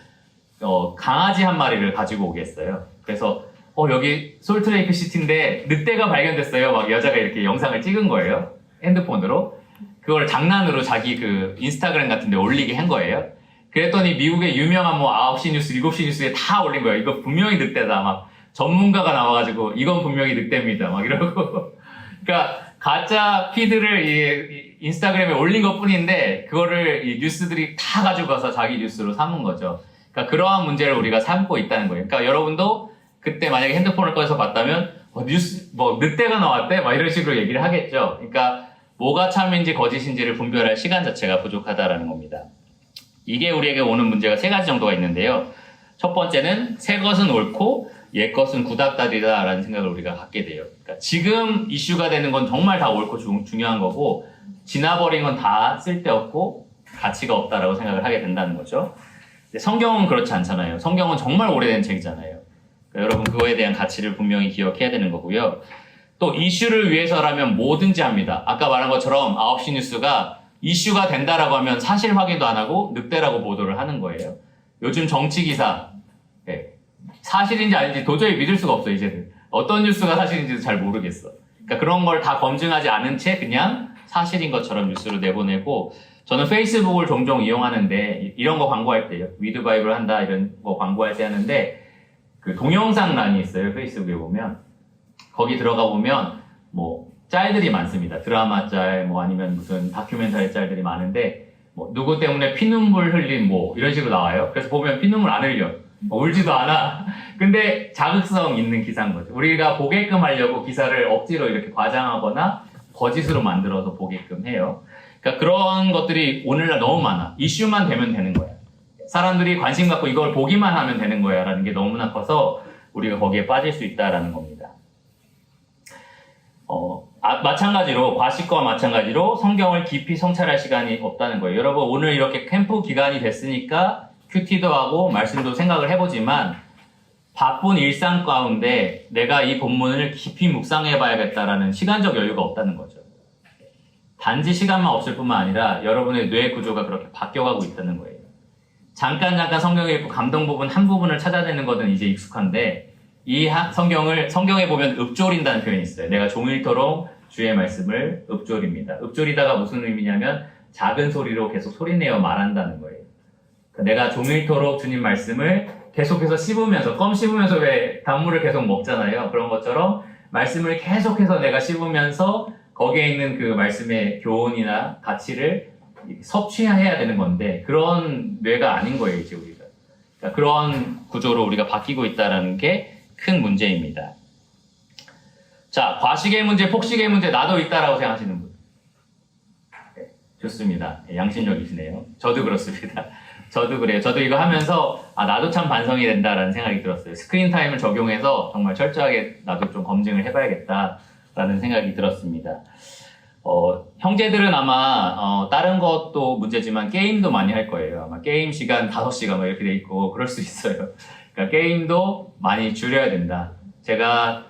강아지 한 마리를 가지고 오겠어요. 그래서 여기 솔트레이크 시티인데 늑대가 발견됐어요. 막 여자가 이렇게 영상을 찍은 거예요. 핸드폰으로. 그걸 장난으로 자기 그 인스타그램 같은 데 올리게 한 거예요. 그랬더니 미국의 유명한 뭐 9시 뉴스, 7시 뉴스에 다 올린 거예요. 이거 분명히 늑대다. 막 전문가가 나와가지고 이건 분명히 늑대입니다. 막 이러고. 그러니까 가짜 피드를 이 인스타그램에 올린 것 뿐인데 그거를 이 뉴스들이 다 가지고 가서 자기 뉴스로 삼은 거죠. 그러니까 그러한 문제를 우리가 삼고 있다는 거예요. 그러니까 여러분도 그때 만약에 핸드폰을 꺼내서 봤다면 뉴스 뭐 늑대가 나왔대? 막 이런 식으로 얘기를 하겠죠. 그러니까 뭐가 참인지 거짓인지를 분별할 시간 자체가 부족하다라는 겁니다. 이게 우리에게 오는 문제가 세 가지 정도가 있는데요. 첫 번째는 새 것은 옳고 옛 것은 구닥다리다라는 생각을 우리가 갖게 돼요. 그러니까 지금 이슈가 되는 건 정말 다 옳고 중요한 거고 지나버린 건 다 쓸데없고 가치가 없다라고 생각을 하게 된다는 거죠. 근데 성경은 그렇지 않잖아요. 성경은 정말 오래된 책이잖아요. 그러니까 여러분 그거에 대한 가치를 분명히 기억해야 되는 거고요. 또 이슈를 위해서라면 뭐든지 합니다. 아까 말한 것처럼 9시 뉴스가 이슈가 된다라고 하면 사실 확인도 안 하고 늑대라고 보도를 하는 거예요. 요즘 정치 기사 사실인지 아닌지 도저히 믿을 수가 없어 이제는. 어떤 뉴스가 사실인지도 잘 모르겠어. 그러니까 그런 걸 다 검증하지 않은 채 그냥 사실인 것처럼 뉴스를 내보내고 저는 페이스북을 종종 이용하는데 이런 거 광고할 때요. 위드 바이블 한다 이런 거 광고할 때 하는데 그 동영상 란이 있어요. 페이스북에 보면 거기 들어가 보면 뭐 짤들이 많습니다. 드라마 짤, 뭐 아니면 무슨 다큐멘터리 짤들이 많은데 뭐 누구 때문에 피눈물 흘린 뭐 이런 식으로 나와요. 그래서 보면 피눈물 안 흘려. 울지도 않아. 근데 자극성 있는 기사인 거죠. 우리가 보게끔 하려고 기사를 억지로 이렇게 과장하거나 거짓으로 만들어서 보게끔 해요. 그러니까 그런 것들이 오늘날 너무 많아. 이슈만 되면 되는 거야. 사람들이 관심 갖고 이걸 보기만 하면 되는 거야 라는 게 너무나 커서 우리가 거기에 빠질 수 있다라는 겁니다. 마찬가지로 과식과 마찬가지로 성경을 깊이 성찰할 시간이 없다는 거예요. 여러분 오늘 이렇게 캠프 기간이 됐으니까 큐티도 하고 말씀도 생각을 해보지만 바쁜 일상 가운데 내가 이 본문을 깊이 묵상해 봐야겠다라는 시간적 여유가 없다는 거죠. 단지 시간만 없을 뿐만 아니라 여러분의 뇌 구조가 그렇게 바뀌어가고 있다는 거예요. 잠깐 성경을 읽고 감동 부분 한 부분을 찾아내는 것은 이제 익숙한데 이 성경에 보면 읊조린다는 표현이 있어요. 내가 종일토록 주의 말씀을 읊조립니다. 읊조리다가 무슨 의미냐면 작은 소리로 계속 소리내어 말한다는 거예요. 내가 종일토록 주님 말씀을 계속해서 씹으면서 껌 씹으면서 왜 단물을 계속 먹잖아요. 그런 것처럼 말씀을 계속해서 내가 씹으면서 거기에 있는 그 말씀의 교훈이나 가치를 섭취해야 되는 건데 그런 뇌가 아닌 거예요 이제 우리가. 그러니까 그런 구조로 우리가 바뀌고 있다는 게 큰 문제입니다. 자, 과식의 문제, 폭식의 문제 나도 있다라고 생각하시는 분. 네, 좋습니다. 양심적이시네요. 저도 그렇습니다. 저도 그래요. 저도 이거 하면서 나도 참 반성이 된다라는 생각이 들었어요. 스크린 타임을 적용해서 정말 철저하게 나도 좀 검증을 해봐야겠다라는 생각이 들었습니다. 형제들은 아마 다른 것도 문제지만 게임도 많이 할 거예요. 아마 게임 시간 5시간 뭐 이렇게 돼 있고 그럴 수 있어요. 그러니까 게임도 많이 줄여야 된다. 제가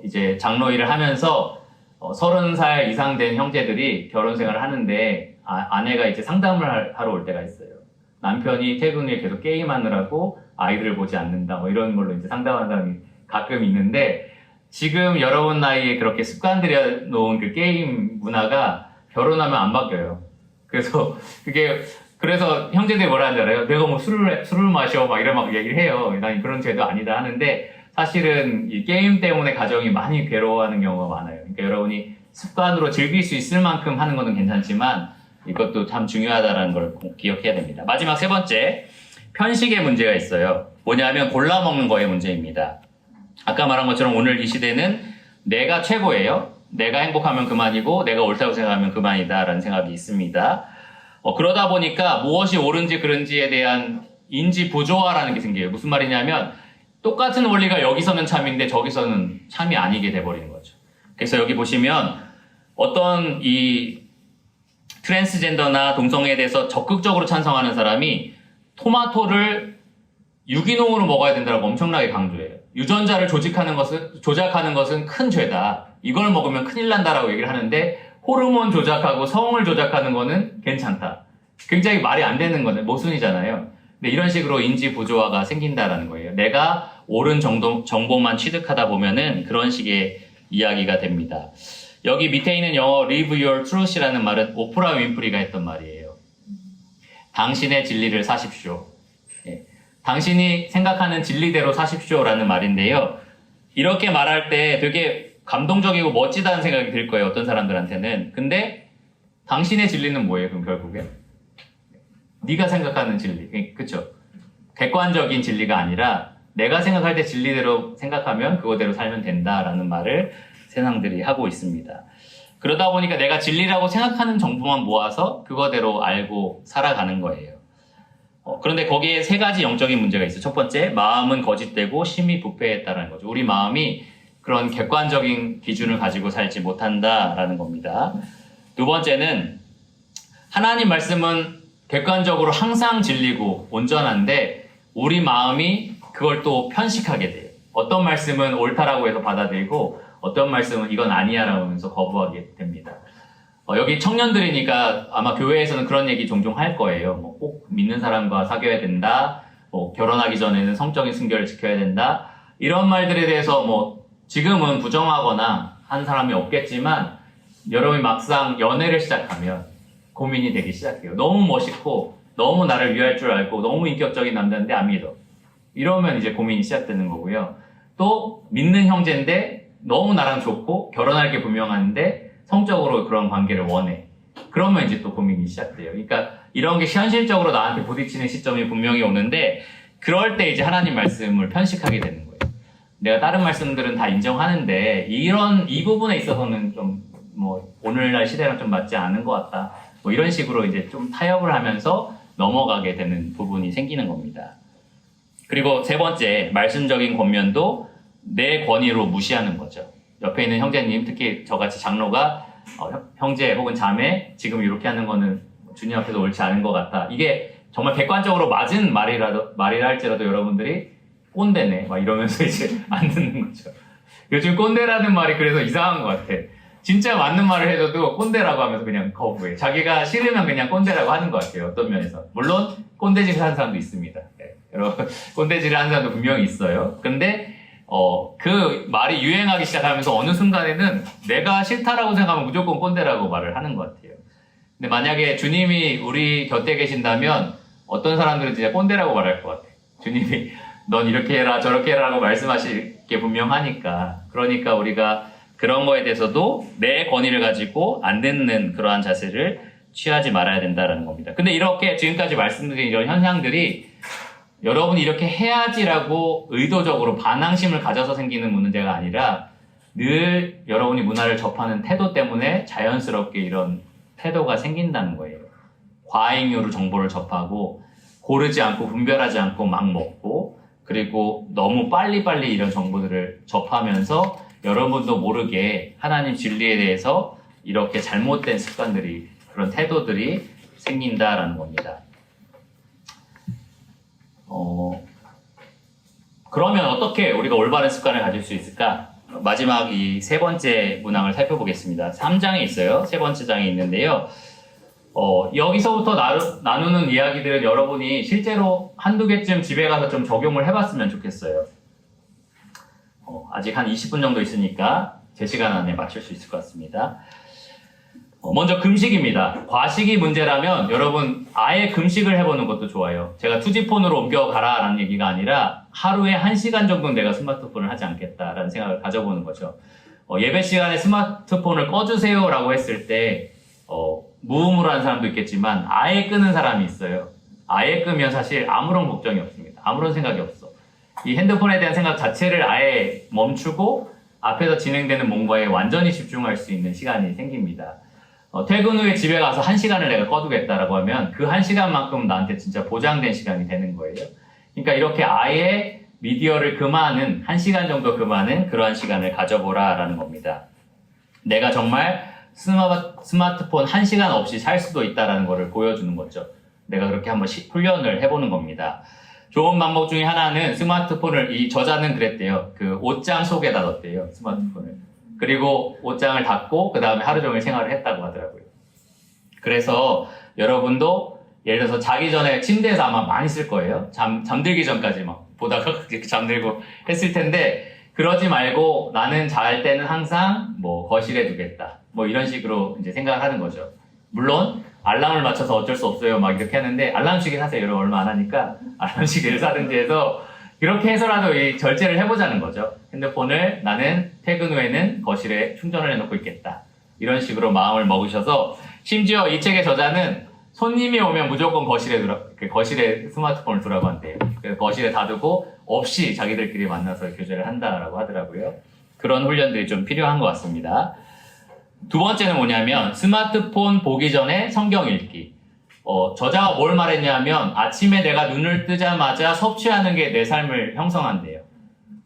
이제 장로 일을 하면서 30살 이상 된 형제들이 결혼 생활을 하는데 아내가 이제 상담을 하러 올 때가 있어요. 남편이 퇴근 후에 계속 게임하느라고 아이들을 보지 않는다 뭐 이런 걸로 이제 상담하는 사람이 가끔 있는데 지금 여러분 나이에 그렇게 습관 들여 놓은 그 게임 문화가 결혼하면 안 바뀌어요. 그래서 형제들이 뭐라 하는지 알아요? 내가 뭐 술을 마셔 막 이런 막 얘기를 해요. 난 그런 죄도 아니다 하는데 사실은 이 게임 때문에 가정이 많이 괴로워하는 경우가 많아요. 그러니까 여러분이 습관으로 즐길 수 있을 만큼 하는 거는 괜찮지만 이것도 참 중요하다는 걸 기억해야 됩니다. 마지막 세 번째, 편식의 문제가 있어요. 뭐냐면 골라 먹는 거의 문제입니다. 아까 말한 것처럼 오늘 이 시대는 내가 최고예요. 내가 행복하면 그만이고 내가 옳다고 생각하면 그만이다 라는 생각이 있습니다. 그러다 보니까 무엇이 옳은지 그른지에 대한 인지 부조화라는 게 생겨요. 무슨 말이냐면 똑같은 원리가 여기서는 참인데 저기서는 참이 아니게 돼버리는 거죠. 그래서 여기 보시면 어떤 이 트랜스젠더나 동성애에 대해서 적극적으로 찬성하는 사람이 토마토를 유기농으로 먹어야 된다고 엄청나게 강조해요. 유전자를 조작하는 것은 큰 죄다. 이걸 먹으면 큰일 난다라고 얘기를 하는데 호르몬 조작하고 성을 조작하는 거는 괜찮다. 굉장히 말이 안 되는 거는 모순이잖아요. 근데 이런 식으로 인지 부조화가 생긴다라는 거예요. 내가 옳은 정보만 취득하다 보면은 그런 식의 이야기가 됩니다. 여기 밑에 있는 영어 Live Your Truth이라는 말은 오프라 윈프리가 했던 말이에요. 당신의 진리를 사십시오. 당신이 생각하는 진리대로 사십시오라는 말인데요. 이렇게 말할 때 되게 감동적이고 멋지다는 생각이 들 거예요. 어떤 사람들한테는. 근데 당신의 진리는 뭐예요? 그럼 결국에 네가 생각하는 진리, 그쵸? 객관적인 진리가 아니라 내가 생각할 때 진리대로 생각하면 그거대로 살면 된다라는 말을 세상들이 하고 있습니다. 그러다 보니까 내가 진리라고 생각하는 정보만 모아서 그거대로 알고 살아가는 거예요. 그런데 거기에 세 가지 영적인 문제가 있어요. 첫 번째, 마음은 거짓되고 심히 부패했다라는 거죠. 우리 마음이 그런 객관적인 기준을 가지고 살지 못한다라는 겁니다. 두 번째는 하나님 말씀은 객관적으로 항상 진리고 온전한데 우리 마음이 그걸 또 편식하게 돼요. 어떤 말씀은 옳다라고 해서 받아들이고 어떤 말씀은 이건 아니야라고 하면서 거부하게 됩니다. 여기 청년들이니까 아마 교회에서는 그런 얘기 종종 할 거예요. 뭐 꼭 믿는 사람과 사귀어야 된다. 뭐 결혼하기 전에는 성적인 순결을 지켜야 된다. 이런 말들에 대해서 뭐 지금은 부정하거나 한 사람이 없겠지만 여러분이 막상 연애를 시작하면 고민이 되기 시작해요. 너무 멋있고 너무 나를 위할 줄 알고 너무 인격적인 남자인데 안 믿어. 이러면 이제 고민이 시작되는 거고요. 또 믿는 형제인데 너무 나랑 좋고 결혼할 게 분명한데 성적으로 그런 관계를 원해. 그러면 이제 또 고민이 시작돼요. 그러니까 이런 게 현실적으로 나한테 부딪히는 시점이 분명히 오는데 그럴 때 이제 하나님 말씀을 편식하게 되는 거예요. 내가 다른 말씀들은 다 인정하는데 이 부분에 있어서는 좀 뭐 오늘날 시대랑 좀 맞지 않은 것 같다. 뭐 이런 식으로 이제 좀 타협을 하면서 넘어가게 되는 부분이 생기는 겁니다. 그리고 세 번째, 말씀적인 권면도 내 권위로 무시하는 거죠. 옆에 있는 형제님, 특히 저같이 장로가 형제 혹은 자매, 지금 이렇게 하는 거는 주님 앞에서 옳지 않은 것 같다. 이게 정말 객관적으로 맞은 말이라 할지라도 여러분들이 꼰대네 막 이러면서 이제 안 듣는 거죠. 요즘 꼰대라는 말이 그래서 이상한 것 같아. 진짜 맞는 말을 해줘도 꼰대라고 하면서 그냥 거부해. 자기가 싫으면 그냥 꼰대라고 하는 것 같아요. 어떤 면에서. 물론 꼰대질을 하는 사람도 있습니다. 네. 여러분 꼰대질을 하는 사람도 분명히 있어요. 근데 그 말이 유행하기 시작하면서 어느 순간에는 내가 싫다라고 생각하면 무조건 꼰대라고 말을 하는 것 같아요. 근데 만약에 주님이 우리 곁에 계신다면 어떤 사람들은 진짜 꼰대라고 말할 것 같아요. 주님이 넌 이렇게 해라 저렇게 해라라고 말씀하실 게 분명하니까. 그러니까 우리가 그런 거에 대해서도 내 권위를 가지고 안 듣는 그러한 자세를 취하지 말아야 된다는 겁니다. 근데 이렇게 지금까지 말씀드린 이런 현상들이 여러분이 이렇게 해야지라고 의도적으로 반항심을 가져서 생기는 문제가 아니라 늘 여러분이 문화를 접하는 태도 때문에 자연스럽게 이런 태도가 생긴다는 거예요. 과잉으로 정보를 접하고 고르지 않고 분별하지 않고 막 먹고 그리고 너무 빨리빨리 이런 정보들을 접하면서 여러분도 모르게 하나님 진리에 대해서 이렇게 잘못된 습관들이 그런 태도들이 생긴다라는 겁니다. 그러면 어떻게 우리가 올바른 습관을 가질 수 있을까? 마지막 이 세 번째 문항을 살펴보겠습니다. 3장에 있어요. 세 번째 장에 있는데요. 여기서부터 나누는 이야기들은 여러분이 실제로 한두 개쯤 집에 가서 좀 적용을 해봤으면 좋겠어요. 아직 한 20분 정도 있으니까 제 시간 안에 맞출 수 있을 것 같습니다. 먼저 금식입니다. 과식이 문제라면 여러분 아예 금식을 해보는 것도 좋아요. 제가 투지폰으로 옮겨가라 라는 얘기가 아니라 하루에 1시간 정도는 내가 스마트폰을 하지 않겠다라는 생각을 가져보는 거죠. 예배 시간에 스마트폰을 꺼주세요 라고 했을 때 무음으로 하는 사람도 있겠지만 아예 끄는 사람이 있어요. 아예 끄면 사실 아무런 걱정이 없습니다. 아무런 생각이 없어. 이 핸드폰에 대한 생각 자체를 아예 멈추고 앞에서 진행되는 뭔가에 완전히 집중할 수 있는 시간이 생깁니다. 퇴근 후에 집에 가서 1시간을 내가 꺼두겠다라고 하면 그 1시간만큼 나한테 진짜 보장된 시간이 되는 거예요. 그러니까 이렇게 아예 미디어를 금하는 1시간 정도 금하는 그러한 시간을 가져보라 라는 겁니다. 내가 정말 스마트폰 1시간 없이 살 수도 있다라는 것을 보여주는 거죠. 내가 그렇게 한번 훈련을 해보는 겁니다. 좋은 방법 중에 하나는 스마트폰을 이 저자는 그랬대요. 그 옷장 속에다 넣었대요. 스마트폰을. 그리고 옷장을 닫고 그 다음에 하루 종일 생활을 했다고 하더라고요. 그래서 여러분도 예를 들어서 자기 전에 침대에서 아마 많이 쓸 거예요. 잠들기 전까지 막 보다가 잠들고 했을 텐데 그러지 말고 나는 잘 때는 항상 뭐 거실에 두겠다. 뭐 이런 식으로 이제 생각을 하는 거죠. 물론 알람을 맞춰서 어쩔 수 없어요. 막 이렇게 하는데 알람시계 사세요. 여러분 얼마 안 하니까 알람시계를 사든지 해서 그렇게 해서라도 이 절제를 해보자는 거죠. 핸드폰을 나는 퇴근 후에는 거실에 충전을 해놓고 있겠다. 이런 식으로 마음을 먹으셔서 심지어 이 책의 저자는 손님이 오면 무조건 거실에 스마트폰을 두라고 한대요. 그래서 거실에 다 두고 없이 자기들끼리 만나서 교제를 한다라고 하더라고요. 그런 훈련들이 좀 필요한 것 같습니다. 두 번째는 뭐냐면 스마트폰 보기 전에 성경 읽기. 저자가 뭘 말했냐면 아침에 내가 눈을 뜨자마자 섭취하는 게 내 삶을 형성한대요.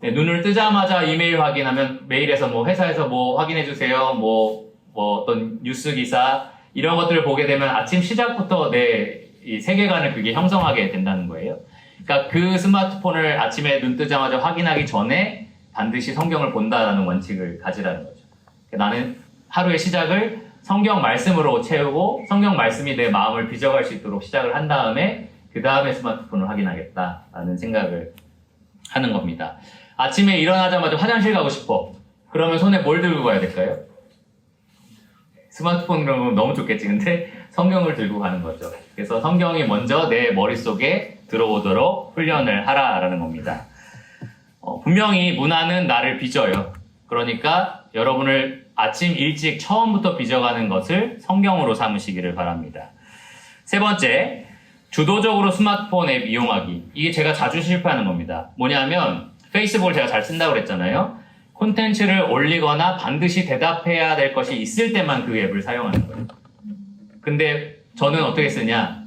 네, 눈을 뜨자마자 이메일 확인하면 메일에서 뭐 회사에서 뭐 확인해주세요. 뭐 어떤 뉴스 기사 이런 것들을 보게 되면 아침 시작부터 내 이 세계관을 그게 형성하게 된다는 거예요. 그러니까 그 스마트폰을 아침에 눈 뜨자마자 확인하기 전에 반드시 성경을 본다라는 원칙을 가지라는 거죠. 그러니까 나는 하루의 시작을 성경 말씀으로 채우고 성경 말씀이 내 마음을 빚어갈 수 있도록 시작을 한 다음에 그 다음에 스마트폰을 확인하겠다라는 생각을 하는 겁니다. 아침에 일어나자마자 화장실 가고 싶어. 그러면 손에 뭘 들고 가야 될까요? 스마트폰 그러면 너무 좋겠지. 근데 성경을 들고 가는 거죠. 그래서 성경이 먼저 내 머릿속에 들어오도록 훈련을 하라라는 겁니다. 분명히 문화는 나를 빚어요. 그러니까 여러분을 아침 일찍 처음부터 빚어가는 것을 성경으로 삼으시기를 바랍니다. 세 번째, 주도적으로 스마트폰 앱 이용하기. 이게 제가 자주 실패하는 겁니다. 뭐냐면 페이스북을 제가 잘 쓴다고 그랬잖아요. 콘텐츠를 올리거나 반드시 대답해야 될 것이 있을 때만 그 앱을 사용하는 거예요. 근데 저는 어떻게 쓰냐?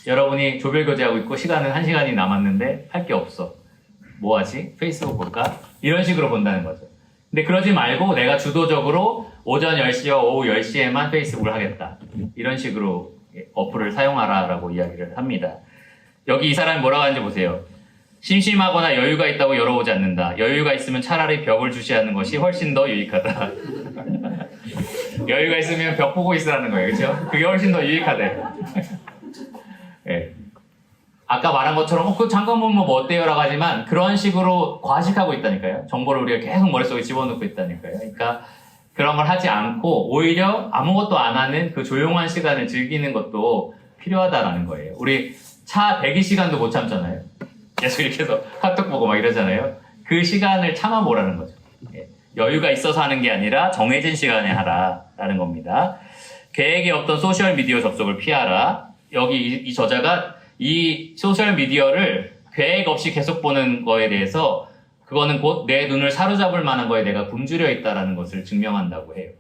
여러분이 조별교제하고 있고 시간은 1시간이 남았는데 할 게 없어. 뭐 하지? 페이스북 볼까? 이런 식으로 본다는 거죠. 근데 그러지 말고 내가 주도적으로 오전 10시와 오후 10시에만 페이스북을 하겠다. 이런 식으로 어플을 사용하라라고 이야기를 합니다. 여기 이 사람이 뭐라고 하는지 보세요. 심심하거나 여유가 있다고 열어보지 않는다. 여유가 있으면 차라리 벽을 주시하는 것이 훨씬 더 유익하다. 여유가 있으면 벽 보고 있으라는 거예요. 그렇죠? 그게 훨씬 더 유익하대. 네. 아까 말한 것처럼 그 잠깐만 뭐 어때요라고 하지만 그런 식으로 과식하고 있다니까요. 정보를 우리가 계속 머릿속에 집어넣고 있다니까요. 그러니까 그런 걸 하지 않고 오히려 아무것도 안 하는 그 조용한 시간을 즐기는 것도 필요하다라는 거예요. 우리 차 대기 시간도 못 참잖아요. 계속 이렇게 해서 카톡 보고 막 이러잖아요. 그 시간을 참아보라는 거죠. 여유가 있어서 하는 게 아니라 정해진 시간에 하라라는 겁니다. 계획이 없던 소셜미디어 접속을 피하라. 여기 이 저자가 이 소셜미디어를 계획 없이 계속 보는 거에 대해서 그거는 곧 내 눈을 사로잡을 만한 거에 내가 굶주려 있다는 것을 증명한다고 해요.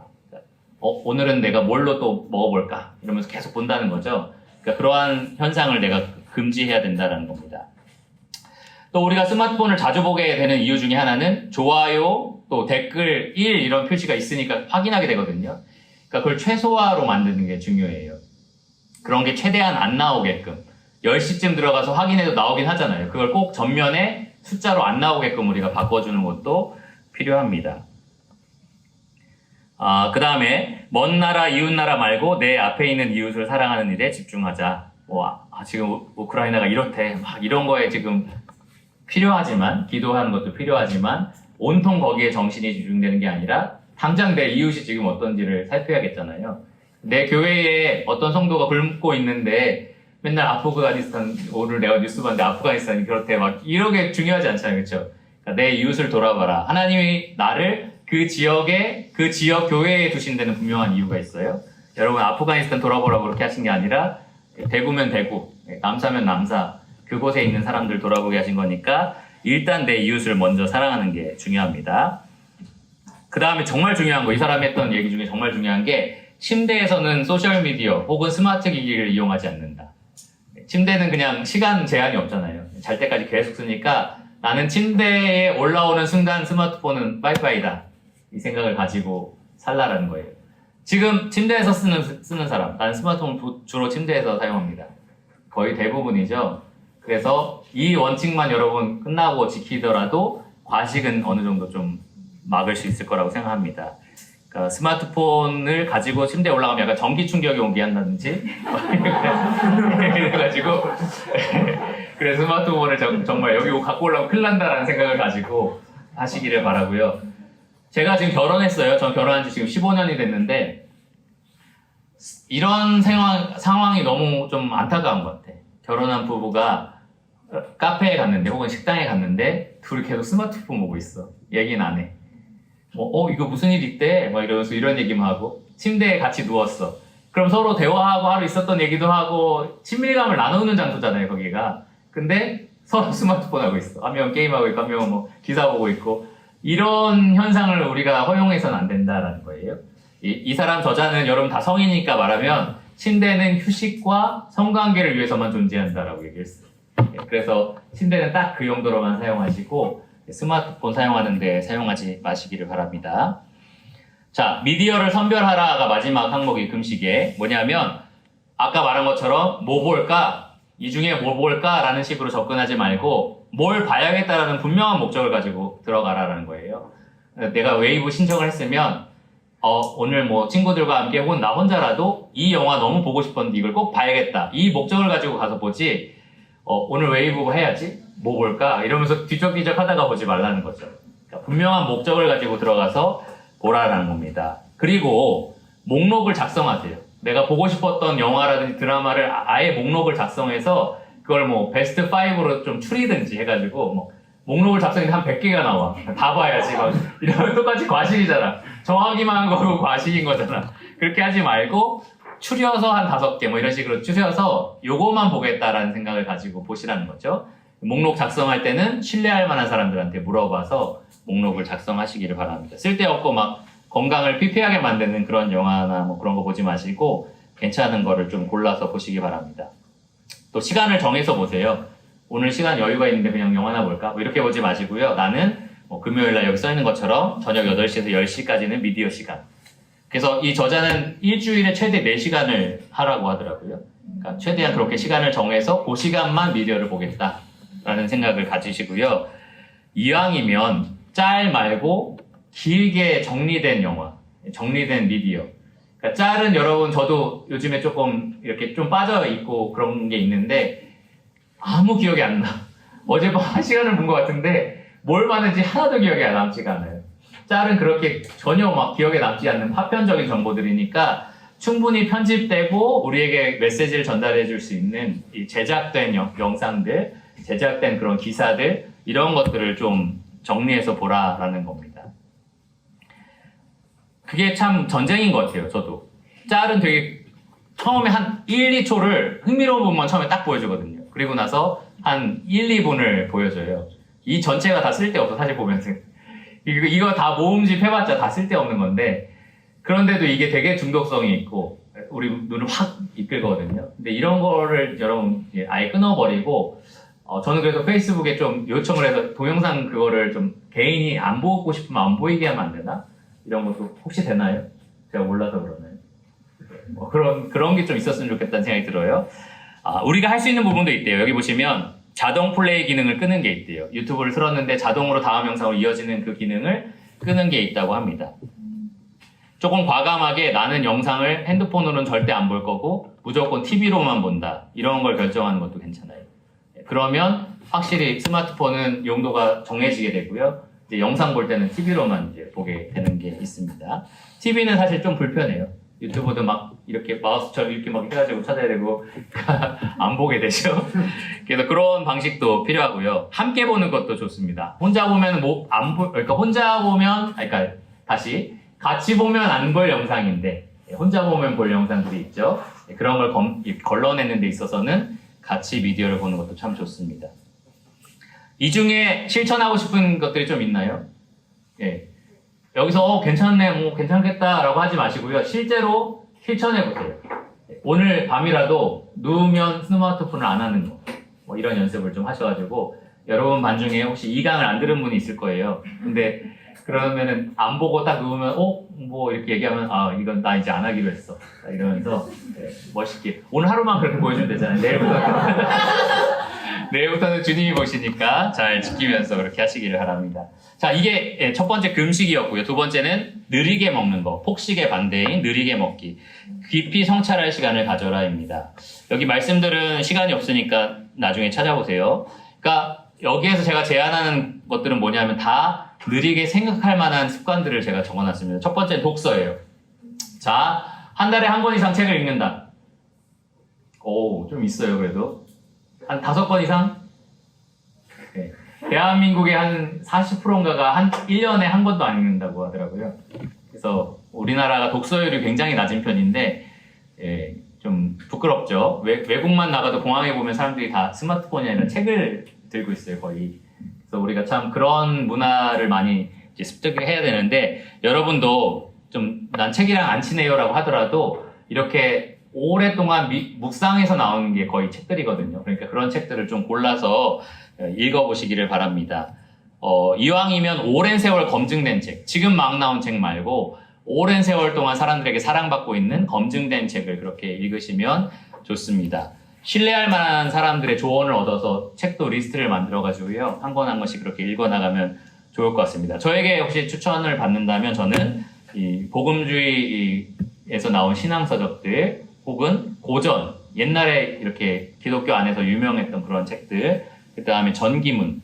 오늘은 내가 뭘로 또 먹어볼까? 이러면서 계속 본다는 거죠. 그러니까 그러한 현상을 내가 금지해야 된다는 겁니다. 또 우리가 스마트폰을 자주 보게 되는 이유 중에 하나는 좋아요, 또 댓글 1 이런 표시가 있으니까 확인하게 되거든요. 그러니까 그걸 최소화로 만드는 게 중요해요. 그런 게 최대한 안 나오게끔 10시쯤 들어가서 확인해도 나오긴 하잖아요. 그걸 꼭 전면에 숫자로 안 나오게끔 우리가 바꿔주는 것도 필요합니다. 그 다음에 먼 나라, 이웃 나라 말고 내 앞에 있는 이웃을 사랑하는 일에 집중하자. 지금 우크라이나가 이렇대. 막 이런 거에 지금 필요하지만, 기도하는 것도 필요하지만 온통 거기에 정신이 집중되는 게 아니라 당장 내 이웃이 지금 어떤지를 살펴야겠잖아요. 내 교회에 어떤 성도가 굶고 있는데 맨날 아프가니스탄, 오늘 내가 뉴스 봤는데 아프가니스탄이 그렇대. 막 이러게 중요하지 않잖아요. 그렇죠? 그러니까 내 이웃을 돌아봐라. 하나님이 나를 그 지역 교회에 두신 데는 분명한 이유가 있어요. 여러분 아프가니스탄 돌아보라고 그렇게 하신 게 아니라 대구면 대구, 남사면 남사, 그곳에 있는 사람들 돌아보게 하신 거니까 일단 내 이웃을 먼저 사랑하는 게 중요합니다. 그 다음에 정말 중요한 거, 이 사람이 했던 얘기 중에 정말 중요한 게 침대에서는 소셜미디어 혹은 스마트 기기를 이용하지 않는다. 침대는 그냥 시간 제한이 없잖아요. 잘 때까지 계속 쓰니까 나는 침대에 올라오는 순간 스마트폰은 빠이빠이다. 이 생각을 가지고 살라라는 거예요. 지금 침대에서 쓰는 사람, 나는 스마트폰 주로 침대에서 사용합니다. 거의 대부분이죠. 그래서 이 원칙만 여러분 끝나고 지키더라도 과식은 어느 정도 좀 막을 수 있을 거라고 생각합니다. 그러니까 스마트폰을 가지고 침대에 올라가면 약간 전기 충격이 오게 한다든지 그래가지고 그래 스마트폰을 정말 여기 갖고 올라오면 큰일 난다라는 생각을 가지고 하시기를 바라고요. 제가 지금 결혼했어요. 전 결혼한 지 지금 15년이 됐는데 이런 상황이 너무 좀 안타까운 것 같아. 결혼한 부부가 카페에 갔는데 혹은 식당에 갔는데 둘이 계속 스마트폰 보고 있어. 얘기는 안 해. 이거 무슨 일 있대? 막 이러면서 이런 얘기만 하고 침대에 같이 누웠어. 그럼 서로 대화하고 하루 있었던 얘기도 하고 친밀감을 나누는 장소잖아요, 거기가. 근데 서로 스마트폰 하고 있어. 한 명은 게임하고 있고 한 명은 뭐 기사 보고 있고 이런 현상을 우리가 허용해서는 안 된다라는 거예요. 이 사람 저자는 여러분 다 성인이니까 말하면 침대는 휴식과 성관계를 위해서만 존재한다라고 얘기했어요. 그래서 침대는 딱 그 용도로만 사용하시고 스마트폰 사용하는 데 사용하지 마시기를 바랍니다. 자, 미디어를 선별하라가 마지막 항목이 금식에 뭐냐면 아까 말한 것처럼 뭐 볼까? 이 중에 뭐 볼까? 라는 식으로 접근하지 말고 뭘 봐야겠다라는 분명한 목적을 가지고 들어가라는 거예요. 내가 웨이브 신청을 했으면 오늘 뭐 친구들과 함께 혹은 나 혼자라도 이 영화 너무 보고 싶었는데 이걸 꼭 봐야겠다. 이 목적을 가지고 가서 보지 오늘 웨이브 해야지? 뭐 볼까? 이러면서 뒤적뒤적 하다가 보지 말라는 거죠. 그러니까 분명한 목적을 가지고 들어가서 보라라는 겁니다. 그리고 목록을 작성하세요. 내가 보고 싶었던 영화라든지 드라마를 아예 목록을 작성해서 그걸 뭐 베스트 5로 좀 추리든지 해가지고 뭐 목록을 작성해서 한 100개가 나와. 다 봐야지. 막 이러면 똑같이 과식이잖아. 정하기만 한 거고 과식인 거잖아. 그렇게 하지 말고 추려서 한 5개 뭐 이런 식으로 추려서 요거만 보겠다라는 생각을 가지고 보시라는 거죠. 목록 작성할 때는 신뢰할 만한 사람들한테 물어봐서 목록을 작성하시기를 바랍니다. 쓸데없고 막 건강을 피폐하게 만드는 그런 영화나 뭐 그런 거 보지 마시고 괜찮은 거를 좀 골라서 보시기 바랍니다. 또 시간을 정해서 보세요. 오늘 시간 여유가 있는데 그냥 영화나 볼까? 뭐 이렇게 보지 마시고요. 나는 뭐 금요일날 여기 써있는 것처럼 저녁 8시에서 10시까지는 미디어 시간. 그래서 이 저자는 일주일에 최대 4시간을 하라고 하더라고요. 그러니까 최대한 그렇게 시간을 정해서 그 시간만 미디어를 보겠다라는 생각을 가지시고요. 이왕이면 짤 말고 길게 정리된 영화, 정리된 미디어. 그러니까 짤은 여러분 저도 요즘에 조금 이렇게 좀 빠져 있고 그런 게 있는데 아무 기억이 안 나. 어젯밤 1시간을 본 것 같은데 뭘 봤는지 하나도 기억이 남지가 않아요. 짤은 그렇게 전혀 막 기억에 남지 않는 파편적인 정보들이니까 충분히 편집되고 우리에게 메시지를 전달해 줄 수 있는 이 제작된 영상들, 제작된 그런 기사들 이런 것들을 좀 정리해서 보라라는 겁니다. 그게 참 전쟁인 것 같아요. 저도 짤은 되게 처음에 한 1, 2초를 흥미로운 부분만 처음에 딱 보여주거든요. 그리고 나서 한 1, 2분을 보여줘요. 이 전체가 다 쓸데없어 사실 보면은 이거 다 모음집 해봤자 다 쓸데없는 건데 그런데도 이게 되게 중독성이 있고 우리 눈을 확 이끌거든요. 근데 이런 거를 여러분 아예 끊어버리고 저는 그래서 페이스북에 좀 요청을 해서 동영상 그거를 좀 개인이 안 보고 싶으면 안 보이게 하면 안 되나? 이런 것도 혹시 되나요? 제가 몰라서 그러나요? 뭐 그런 게 좀 있었으면 좋겠다는 생각이 들어요. 우리가 할 수 있는 부분도 있대요. 여기 보시면 자동 플레이 기능을 끄는 게 있대요. 유튜브를 틀었는데 자동으로 다음 영상으로 이어지는 그 기능을 끄는 게 있다고 합니다. 조금 과감하게 나는 영상을 핸드폰으로는 절대 안 볼 거고 무조건 TV로만 본다. 이런 걸 결정하는 것도 괜찮아요. 그러면 확실히 스마트폰은 용도가 정해지게 되고요. 이제 영상 볼 때는 TV로만 이제 보게 되는 게 있습니다. TV는 사실 좀 불편해요. 유튜브도 막 이렇게 마우스처럼 이렇게 막 해가지고 찾아야 되고 안 보게 되죠. 그래서 그런 방식도 필요하고요. 함께 보는 것도 좋습니다. 혼자 보면 그러니까 혼자 보면 그러니까 다시 같이 보면 안 볼 영상인데 혼자 보면 볼 영상들이 있죠. 그런 걸 걸러내는 데 있어서는 같이 미디어를 보는 것도 참 좋습니다. 이 중에 실천하고 싶은 것들이 좀 있나요? 예. 여기서 괜찮네, 뭐 괜찮겠다라고 하지 마시고요. 실제로 실천해보세요. 오늘 밤이라도 누우면 스마트폰을 안 하는 거. 뭐 이런 연습을 좀 하셔가지고 여러분 반 중에 혹시 이 강을 안 들은 분이 있을 거예요. 근데 그러면은 안 보고 딱 누우면 뭐 이렇게 얘기하면 이건 나 이제 안 하기로 했어. 이러면서 멋있게 오늘 하루만 그렇게 보여주면 되잖아요. 내일부터는 주님이 보시니까 잘 지키면서 그렇게 하시기를 바랍니다. 자, 이게 첫 번째 금식이었고요. 두 번째는 느리게 먹는 거. 폭식의 반대인 느리게 먹기. 깊이 성찰할 시간을 가져라입니다. 여기 말씀들은 시간이 없으니까 나중에 찾아보세요. 그러니까 여기에서 제가 제안하는 것들은 뭐냐면 다 느리게 생각할 만한 습관들을 제가 적어놨습니다. 첫 번째는 독서예요. 자, 한 달에 한 권 이상 책을 읽는다. 좀 있어요, 그래도. 한 5권 이상? 네. 대한민국의 한 40%인가가 한 1년에 한 권도 안 읽는다고 하더라고요. 그래서 우리나라가 독서율이 굉장히 낮은 편인데, 좀 부끄럽죠. 외국만 나가도 공항에 보면 사람들이 다 스마트폰이 아니라 책을 들고 있어요, 거의. 그래서 우리가 참 그런 문화를 많이 이제 습득을 해야 되는데, 여러분도 좀 난 책이랑 안 친해요라고 하더라도 이렇게 오랫동안 묵상해서 나오는 게 거의 책들이거든요. 그러니까 그런 책들을 좀 골라서 읽어보시기를 바랍니다. 이왕이면 오랜 세월 검증된 책, 지금 막 나온 책 말고 오랜 세월 동안 사람들에게 사랑받고 있는 검증된 책을 그렇게 읽으시면 좋습니다. 신뢰할 만한 사람들의 조언을 얻어서 책도 리스트를 만들어가지고요. 한 권 한 권씩 그렇게 읽어나가면 좋을 것 같습니다. 저에게 혹시 추천을 받는다면 저는 이 복음주의에서 나온 신앙서적들 혹은 고전, 옛날에 이렇게 기독교 안에서 유명했던 그런 책들, 그 다음에 전기문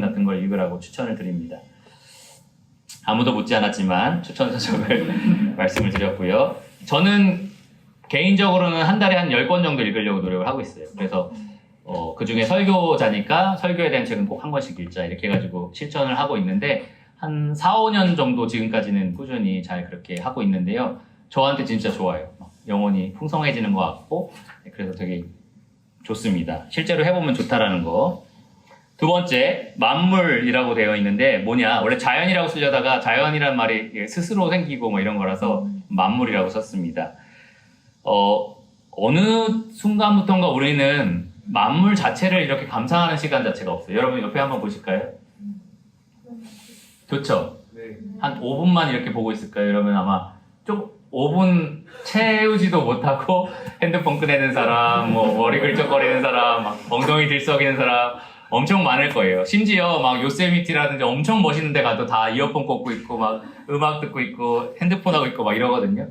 같은 걸 읽으라고 추천을 드립니다. 아무도 묻지 않았지만 추천서적을 말씀을 드렸고요. 저는 개인적으로는 한 달에 한 10권 정도 읽으려고 노력을 하고 있어요. 그래서 그 중에 설교자니까 설교에 대한 책은 꼭 한 권씩 읽자 이렇게 해가지고 실천을 하고 있는데 한 4, 5년 정도 지금까지는 꾸준히 잘 그렇게 하고 있는데요. 저한테 진짜 좋아요. 영혼이 풍성해지는 것 같고 그래서 되게 좋습니다. 실제로 해보면 좋다라는 거. 두 번째, 만물이라고 되어 있는데 뭐냐? 원래 자연이라고 쓰려다가 자연이란 말이 스스로 생기고 뭐 이런 거라서 만물이라고 썼습니다. 어느 순간부터인가 우리는 만물 자체를 이렇게 감상하는 시간 자체가 없어요. 여러분 옆에 한번 보실까요? 좋죠? 네. 한 5분만 이렇게 보고 있을까요? 여러분 아마 좀 5분 채우지도 못하고 핸드폰 꺼내는 사람, 뭐 머리 긁적거리는 사람, 막 엉덩이 들썩이는 사람 엄청 많을 거예요. 심지어 막 요세미티라든지 엄청 멋있는 데 가도 다 이어폰 꽂고 있고 막 음악 듣고 있고 핸드폰 하고 있고 막 이러거든요.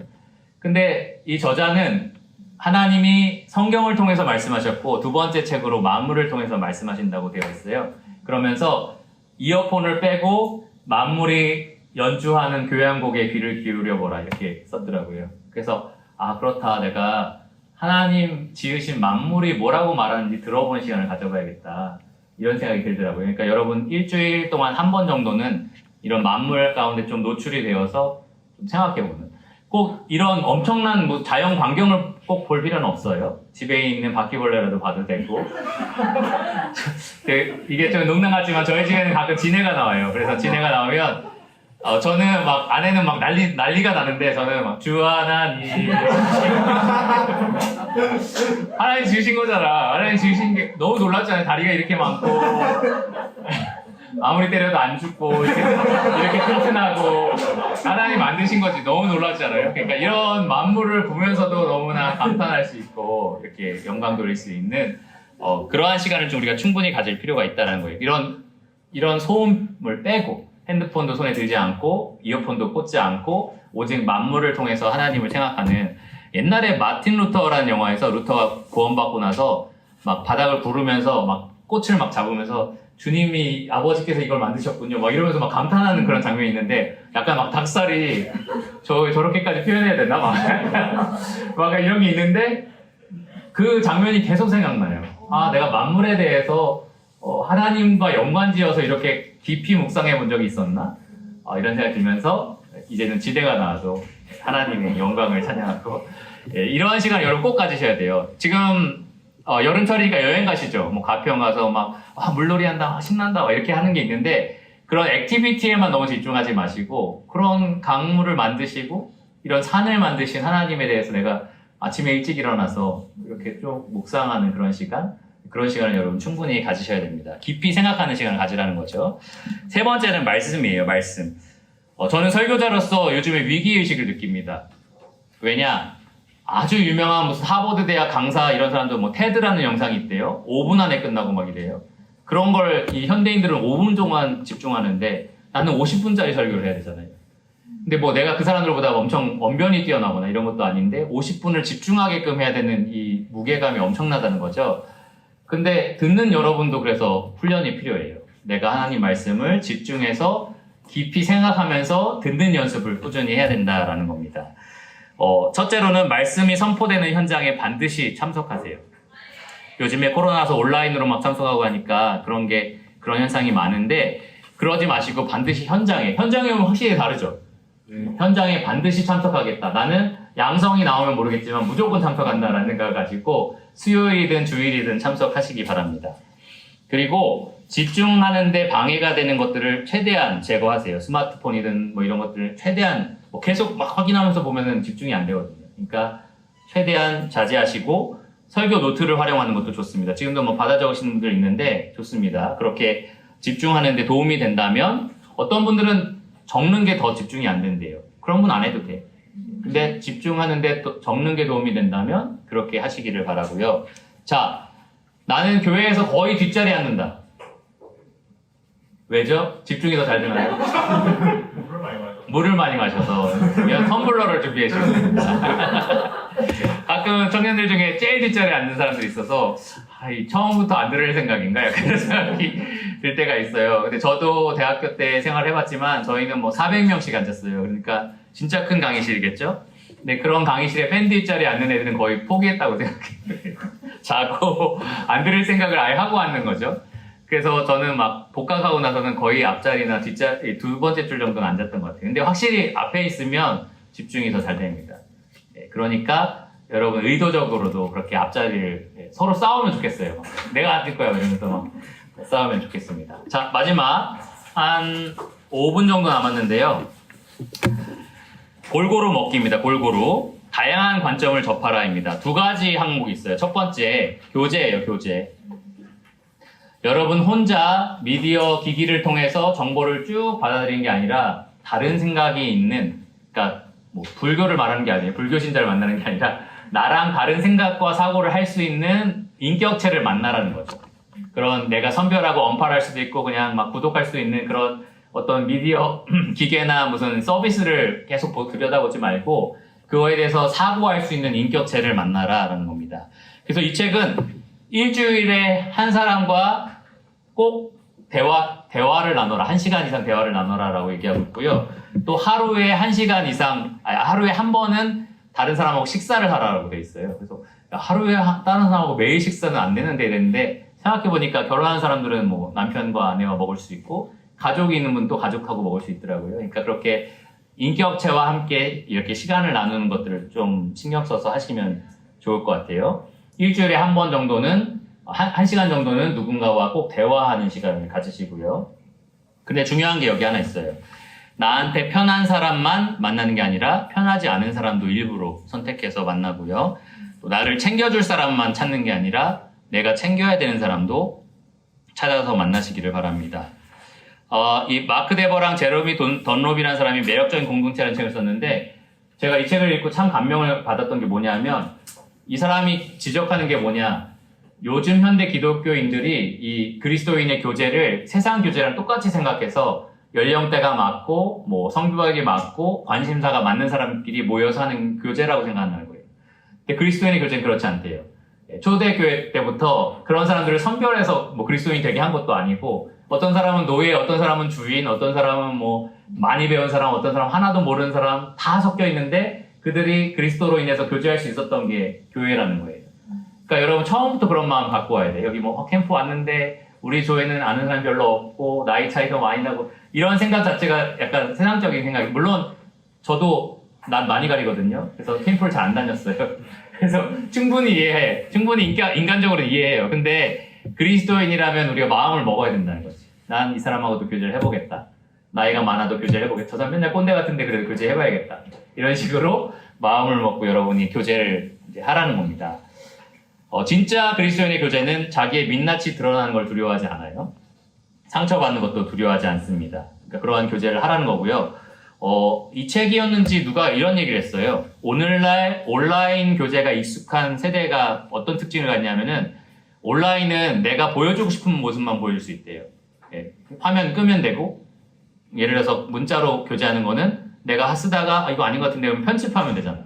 근데 이 저자는 하나님이 성경을 통해서 말씀하셨고 두 번째 책으로 만물을 통해서 말씀하신다고 되어 있어요. 그러면서 이어폰을 빼고 만물이 연주하는 교향곡에 귀를 기울여 보라 이렇게 썼더라고요. 그래서 아 그렇다, 내가 하나님 지으신 만물이 뭐라고 말하는지 들어보는 시간을 가져봐야겠다 이런 생각이 들더라고요. 그러니까 여러분 일주일 동안 한 번 정도는 이런 만물 가운데 좀 노출이 되어서 좀 생각해보는, 꼭 이런 엄청난 뭐 자연 광경을 꼭 볼 필요는 없어요. 집에 있는 바퀴벌레라도 봐도 되고 이게 좀 농담 같지만 저희 집에는 가끔 지네가 나와요. 그래서 지네가 나오면 저는 막 아내는 막 난리가 나는데 저는 막 주 하나님 하나님 지으신 거잖아. 하나님 지으신 게 너무 놀랍잖아요. 다리가 이렇게 많고 아무리 때려도 안 죽고 이렇게 튼튼하고 하나님 만드신 거지. 너무 놀랍잖아요. 그러니까 이런 만물을 보면서도 너무나 감탄할 수 있고 이렇게 영광 돌릴 수 있는 그러한 시간을 좀 우리가 충분히 가질 필요가 있다는 거예요. 이런 소음을 빼고 핸드폰도 손에 들지 않고 이어폰도 꽂지 않고 오직 만물을 통해서 하나님을 생각하는, 옛날에 마틴 루터라는 영화에서 루터가 구원받고 나서 막 바닥을 구르면서 막 꽃을 막 잡으면서 주님이 아버지께서 이걸 만드셨군요 막 이러면서 막 감탄하는 그런 장면이 있는데 약간 막 닭살이 저렇게까지 표현해야 되나 막 이런 게 있는데 그 장면이 계속 생각나요. 아 내가 만물에 대해서 하나님과 연관지어서 이렇게 깊이 묵상해 본 적이 있었나? 이런 생각이 들면서 이제는 지대가 나와도 하나님의 영광을 찬양하고 이러한 시간 여러분 꼭 가지셔야 돼요. 지금 여름철이니까 여행 가시죠. 뭐 가평 가서 막 물놀이 한다, 신난다 이렇게 하는 게 있는데 그런 액티비티에만 너무 집중하지 마시고 그런 강물을 만드시고 이런 산을 만드신 하나님에 대해서 내가 아침에 일찍 일어나서 이렇게 좀 묵상하는 그런 시간을 여러분 충분히 가지셔야 됩니다. 깊이 생각하는 시간을 가지라는 거죠. 세 번째는 말씀이에요. 말씀. 저는 설교자로서 요즘에 위기의식을 느낍니다. 왜냐? 아주 유명한 무슨 하버드 대학 강사 이런 사람도 뭐 테드라는 영상이 있대요. 5분 안에 끝나고 막 이래요. 그런 걸 이 현대인들은 5분 동안 집중하는데 나는 50분짜리 설교를 해야 되잖아요. 근데 뭐 내가 그 사람들보다 엄청 언변이 뛰어나거나 이런 것도 아닌데 50분을 집중하게끔 해야 되는 이 무게감이 엄청나다는 거죠. 근데 듣는 여러분도 그래서 훈련이 필요해요. 내가 하나님 말씀을 집중해서 깊이 생각하면서 듣는 연습을 꾸준히 해야 된다라는 겁니다. 첫째로는 말씀이 선포되는 현장에 반드시 참석하세요. 요즘에 코로나라서 온라인으로 막 참석하고 하니까 그런 현상이 많은데 그러지 마시고 반드시 현장에 오면 확실히 다르죠. 현장에 반드시 참석하겠다. 나는 양성이 나오면 모르겠지만 무조건 참석한다라는 생각을 가지고 수요일이든 주일이든 참석하시기 바랍니다. 그리고 집중하는데 방해가 되는 것들을 최대한 제거하세요. 스마트폰이든 뭐 이런 것들을 최대한 뭐 계속 막 확인하면서 보면은 집중이 안 되거든요. 그러니까 최대한 자제하시고 설교 노트를 활용하는 것도 좋습니다. 지금도 뭐 받아 적으시는 분들 있는데 좋습니다. 그렇게 집중하는데 도움이 된다면 어떤 분들은 적는 게 더 집중이 안 된대요. 그런 분 안 해도 돼. 근데 집중하는데 또 적는 게 도움이 된다면 그렇게 하시기를 바라고요. 자, 나는 교회에서 거의 뒷자리에 앉는다. 왜죠? 집중이 더 잘 되나요? 물을 많이 마셔. 물을 많이 마셔서 그냥 텀블러를 준비해 주셨습니다. 가끔 청년들 중에 제일 뒷자리에 앉는 사람들이 있어서 이 처음부터 안 들을 생각인가? 약간 그런 생각이 들 때가 있어요. 근데 저도 대학교 때 생활해봤지만 저희는 뭐 400명씩 앉았어요. 그러니까 진짜 큰 강의실이겠죠? 근데 그런 강의실에 팬 뒷자리에 앉는 애들은 거의 포기했다고 생각해요. 자고 안 들을 생각을 아예 하고 앉는 거죠. 그래서 저는 막 복학하고 나서는 거의 앞자리나 뒷자리 두 번째 줄 정도는 앉았던 것 같아요. 근데 확실히 앞에 있으면 집중이 더 잘 됩니다. 그러니까 여러분 의도적으로도 그렇게 앞자리를 서로 싸우면 좋겠어요. 막 내가 앉을 거야 이러면서 막 싸우면 좋겠습니다. 자, 마지막 한 5분 정도 남았는데요. 골고루 먹기입니다. 골고루. 다양한 관점을 접하라입니다. 두 가지 항목이 있어요. 첫 번째, 교재예요, 교재. 여러분 혼자 미디어 기기를 통해서 정보를 쭉 받아들이는 게 아니라 다른 생각이 있는, 그러니까 뭐 불교를 말하는 게 아니에요. 불교 신자를 만나는 게 아니라 나랑 다른 생각과 사고를 할 수 있는 인격체를 만나라는 거죠. 그런 내가 선별하고 언팔할 수도 있고 그냥 막 구독할 수 있는 그런 어떤 미디어 기계나 무슨 서비스를 계속 들여다보지 말고 그거에 대해서 사고할 수 있는 인격체를 만나라라는 겁니다. 그래서 이 책은 일주일에 한 사람과 꼭 대화를 나눠라. 1시간 이상 대화를 나눠라라고 얘기하고 있고요. 또 하루에 1시간 이상, 하루에 한 번은 다른 사람하고 식사를 하라고 돼 있어요. 그래서 하루에 다른 사람하고 매일 식사는 안 되는데 이랬는데 생각해보니까 결혼한 사람들은 뭐 남편과 아내와 먹을 수 있고 가족이 있는 분도 가족하고 먹을 수 있더라고요. 그러니까 그렇게 인격체와 함께 이렇게 시간을 나누는 것들을 좀 신경 써서 하시면 좋을 것 같아요. 일주일에 한 번 정도는, 한 시간 정도는 누군가와 꼭 대화하는 시간을 가지시고요. 근데 중요한 게 여기 하나 있어요. 나한테 편한 사람만 만나는 게 아니라 편하지 않은 사람도 일부러 선택해서 만나고요. 또 나를 챙겨줄 사람만 찾는 게 아니라 내가 챙겨야 되는 사람도 찾아서 만나시기를 바랍니다. 이 마크 데버랑 제로미 던롭이라는 사람이 매력적인 공동체라는 책을 썼는데 제가 이 책을 읽고 참 감명을 받았던 게 뭐냐면 이 사람이 지적하는 게 뭐냐, 요즘 현대 기독교인들이 이 그리스도인의 교제를 세상 교제랑 똑같이 생각해서 연령대가 맞고 뭐 성벽이 맞고 관심사가 맞는 사람끼리 모여서 하는 교제라고 생각하는 거예요. 근데 그리스도인의 교제는 그렇지 않대요. 초대교회 때부터 그런 사람들을 선별해서 뭐 그리스도인이 되게 한 것도 아니고 어떤 사람은 노예, 어떤 사람은 주인, 어떤 사람은 뭐 많이 배운 사람, 어떤 사람 하나도 모르는 사람 다 섞여 있는데 그들이 그리스도로 인해서 교제할 수 있었던 게 교회라는 거예요. 그러니까 여러분 처음부터 그런 마음 갖고 와야 돼요. 여기 뭐 캠프 왔는데 우리 교회는 아는 사람 별로 없고 나이 차이가 많이 나고 이런 생각 자체가 약간 세상적인 생각이, 물론 저도 난 많이 가리거든요. 그래서 캠프를 잘 안 다녔어요. 그래서 충분히 이해해. 충분히 인간적으로 이해해요. 근데 그리스도인이라면 우리가 마음을 먹어야 된다는 거지. 난 이 사람하고도 교제를 해보겠다. 나이가 많아도 교제를 해보겠다. 저 사람 맨날 꼰대 같은데 그래도 교제 해봐야겠다. 이런 식으로 마음을 먹고 여러분이 교제를 이제 하라는 겁니다. 진짜 그리스도인의 교제는 자기의 민낯이 드러나는 걸 두려워하지 않아요. 상처받는 것도 두려워하지 않습니다. 그러니까 그러한 교제를 하라는 거고요. 이 책이었는지 누가 이런 얘기를 했어요. 오늘날 온라인 교제가 익숙한 세대가 어떤 특징을 갖냐면은 온라인은 내가 보여주고 싶은 모습만 보여줄 수 있대요. 화면 끄면 되고, 예를 들어서 문자로 교제하는 거는 내가 쓰다가 이거 아닌 것 같은데 그럼 편집하면 되잖아.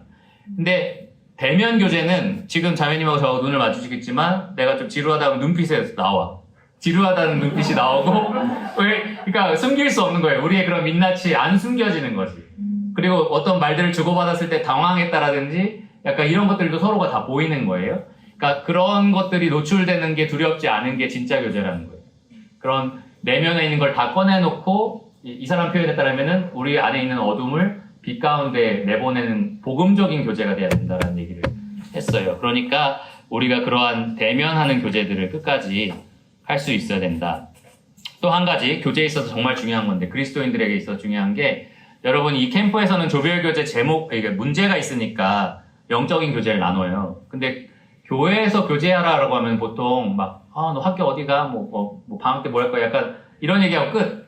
근데 대면 교제는 지금 자매님하고 저 눈을 마주치겠지만 내가 좀 지루하다 하면 눈빛에서 나와. 지루하다는 눈빛이 나오고 그러니까 숨길 수 없는 거예요. 우리의 그런 민낯이 안 숨겨지는 거지. 그리고 어떤 말들을 주고받았을 때 당황했다라든지 약간 이런 것들도 서로가 다 보이는 거예요. 그러니까 그런 것들이 노출되는 게 두렵지 않은 게 진짜 교제라는 거예요. 그런 내면에 있는 걸 다 꺼내놓고 이 사람 표현에 따르면은 우리 안에 있는 어둠을 빛 가운데 내보내는 복음적인 교제가 돼야 된다는 얘기를 했어요. 그러니까 우리가 그러한 대면하는 교제들을 끝까지 할 수 있어야 된다. 또 한 가지 교제에 있어서 정말 중요한 건데 그리스도인들에게 있어서 중요한 게, 여러분 이 캠프에서는 조별교제 제목, 이게 문제가 있으니까 영적인 교제를 나눠요. 근데 교회에서 교제하라라고 하면 보통 막 너 학교 어디가? 뭐 방학 때 뭐 할 거야? 약간 이런 얘기하고 끝.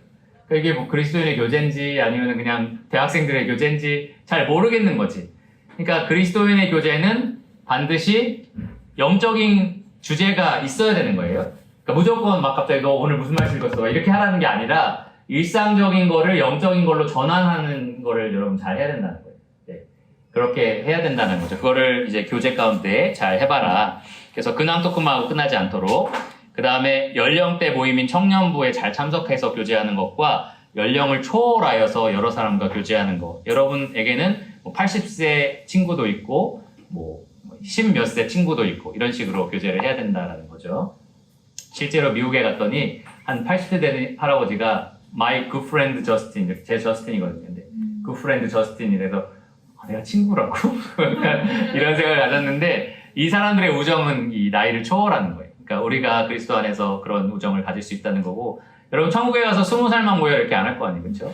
이게 뭐 그리스도인의 교제인지 아니면 그냥 대학생들의 교제인지 잘 모르겠는 거지. 그러니까 그리스도인의 교제는 반드시 영적인 주제가 있어야 되는 거예요. 그러니까 무조건 막 갑자기 너 오늘 무슨 말씀 읽었어? 이렇게 하라는 게 아니라 일상적인 거를 영적인 걸로 전환하는 거를 여러분 잘 해야 된다는 거예요. 네. 그렇게 해야 된다는 거죠. 그거를 이제 교제 가운데 잘 해봐라. 그래서 근황 토크만 하고 끝나지 않도록. 그 다음에 연령대 모임인 청년부에 잘 참석해서 교제하는 것과 연령을 초월하여서 여러 사람과 교제하는 것. 여러분에게는 뭐 80세 친구도 있고, 뭐 10몇 세 친구도 있고, 이런 식으로 교제를 해야 된다는 거죠. 실제로 미국에 갔더니 한 80세 되는 할아버지가 My good friend Justin, 제 저스틴이거든요. 근데 good friend Justin이래서 내가 친구라고? 이런 생각을 가졌는데 이 사람들의 우정은 이 나이를 초월하는 거예요. 그러니까 우리가 그리스도 안에서 그런 우정을 가질 수 있다는 거고 여러분 천국에 가서 20살만 모여 이렇게 안 할 거 아니에요. 그렇죠?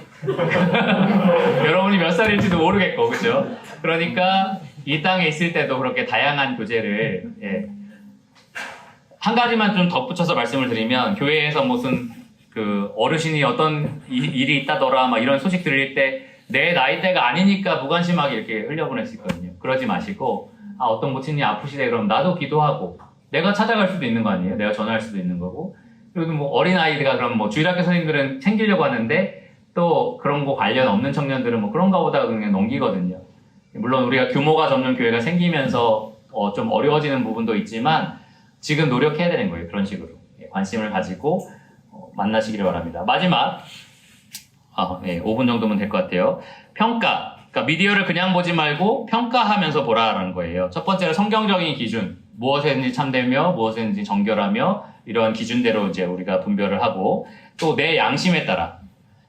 여러분이 몇 살일지도 모르겠고 그렇죠? 그러니까 이 땅에 있을 때도 그렇게 다양한 교제를 한 가지만 좀 덧붙여서 말씀을 드리면 교회에서 무슨 그 어르신이 어떤 일이 있다더라 막 이런 소식 들릴 때 내 나이대가 아니니까 무관심하게 이렇게 흘려보낼 수 있거든요. 그러지 마시고 어떤 모친이 아프시대 그럼 나도 기도하고 내가 찾아갈 수도 있는 거 아니에요? 내가 전화할 수도 있는 거고 그리고 뭐 어린아이들가 그럼 뭐 주일학교 선생님들은 챙기려고 하는데 또 그런 거 관련 없는 청년들은 뭐 그런가 보다 그냥 넘기거든요. 물론 우리가 규모가 점점 교회가 생기면서 좀 어려워지는 부분도 있지만 지금 노력해야 되는 거예요. 그런 식으로 관심을 가지고 만나시기를 바랍니다. 마지막 5분 정도면 될 것 같아요. 평가. 그러니까 미디어를 그냥 보지 말고 평가하면서 보라라는 거예요. 첫 번째로 성경적인 기준. 무엇이든지 참되며 무엇이든지 정결하며 이러한 기준대로 이제 우리가 분별을 하고 또 내 양심에 따라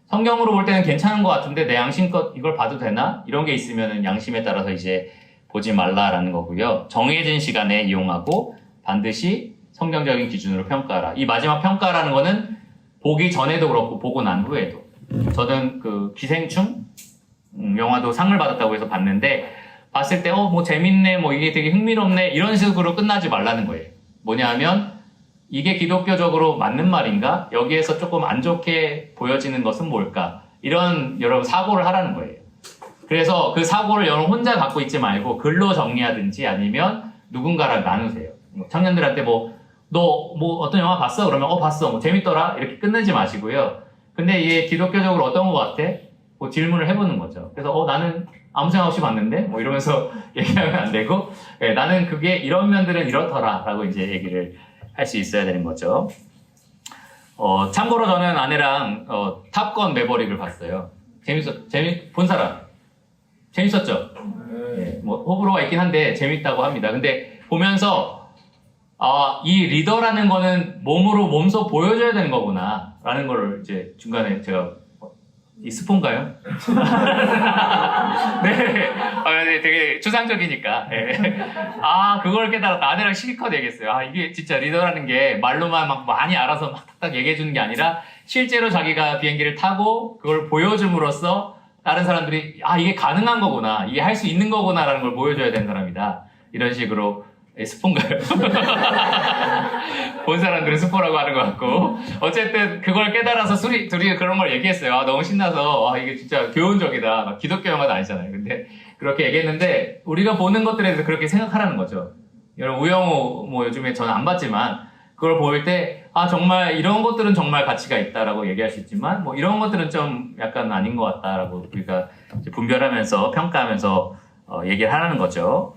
성경으로 볼 때는 괜찮은 것 같은데 내 양심껏 이걸 봐도 되나? 이런 게 있으면 양심에 따라서 이제 보지 말라라는 거고요. 정해진 시간에 이용하고 반드시 성경적인 기준으로 평가하라. 이 마지막 평가라는 거는 보기 전에도 그렇고 보고 난 후에도. 저는 그 기생충 영화도 상을 받았다고 해서 봤는데 봤을 때 뭐 재밌네 뭐 이게 되게 흥미롭네 이런 식으로 끝나지 말라는 거예요. 뭐냐 하면 이게 기독교적으로 맞는 말인가? 여기에서 조금 안 좋게 보여지는 것은 뭘까? 이런 여러분 사고를 하라는 거예요. 그래서 그 사고를 여러분 혼자 갖고 있지 말고 글로 정리하든지 아니면 누군가랑 나누세요. 청년들한테 너 어떤 영화 봤어? 그러면 봤어. 뭐 재밌더라? 이렇게 끝내지 마시고요. 근데 이게 기독교적으로 어떤 것 같아? 뭐 질문을 해보는 거죠. 그래서 나는 아무 생각 없이 봤는데? 뭐 이러면서 얘기하면 안 되고 나는 그게 이런 면들은 이렇더라 라고 이제 얘기를 할 수 있어야 되는 거죠. 참고로 저는 아내랑 탑건 매버릭을 봤어요. 본 사람? 재밌었죠? 네, 뭐 호불호가 있긴 한데 재밌다고 합니다. 근데 보면서 이 리더라는 거는 몸소 보여줘야 되는 거구나 라는 거를 이제 중간에 제가 이 스폰가요? 네, 되게 추상적이니까. 그걸 깨달았다. 아내랑 실컷 얘기했어요. 이게 진짜 리더라는 게 말로만 막 많이 알아서 막 탁탁 얘기해주는 게 아니라 실제로 자기가 비행기를 타고 그걸 보여줌으로써 다른 사람들이 이게 가능한 거구나, 이게 할 수 있는 거구나라는 걸 보여줘야 되는 사람이다. 이런 식으로 스폰가요? 본 사람들은 스포라고 하는 것 같고 어쨌든 그걸 깨달아서 둘이 그런 걸 얘기했어요. 너무 신나서 이게 진짜 교훈적이다. 막 기독교 영화도 아니잖아요. 근데 그렇게 얘기했는데 우리가 보는 것들에 대해서 그렇게 생각하라는 거죠. 여러분 우영우 뭐 요즘에 저는 안 봤지만 그걸 볼 때 정말 이런 것들은 정말 가치가 있다라고 얘기할 수 있지만 뭐 이런 것들은 좀 약간 아닌 것 같다라고 우리가 이제 분별하면서 평가하면서 얘기를 하라는 거죠.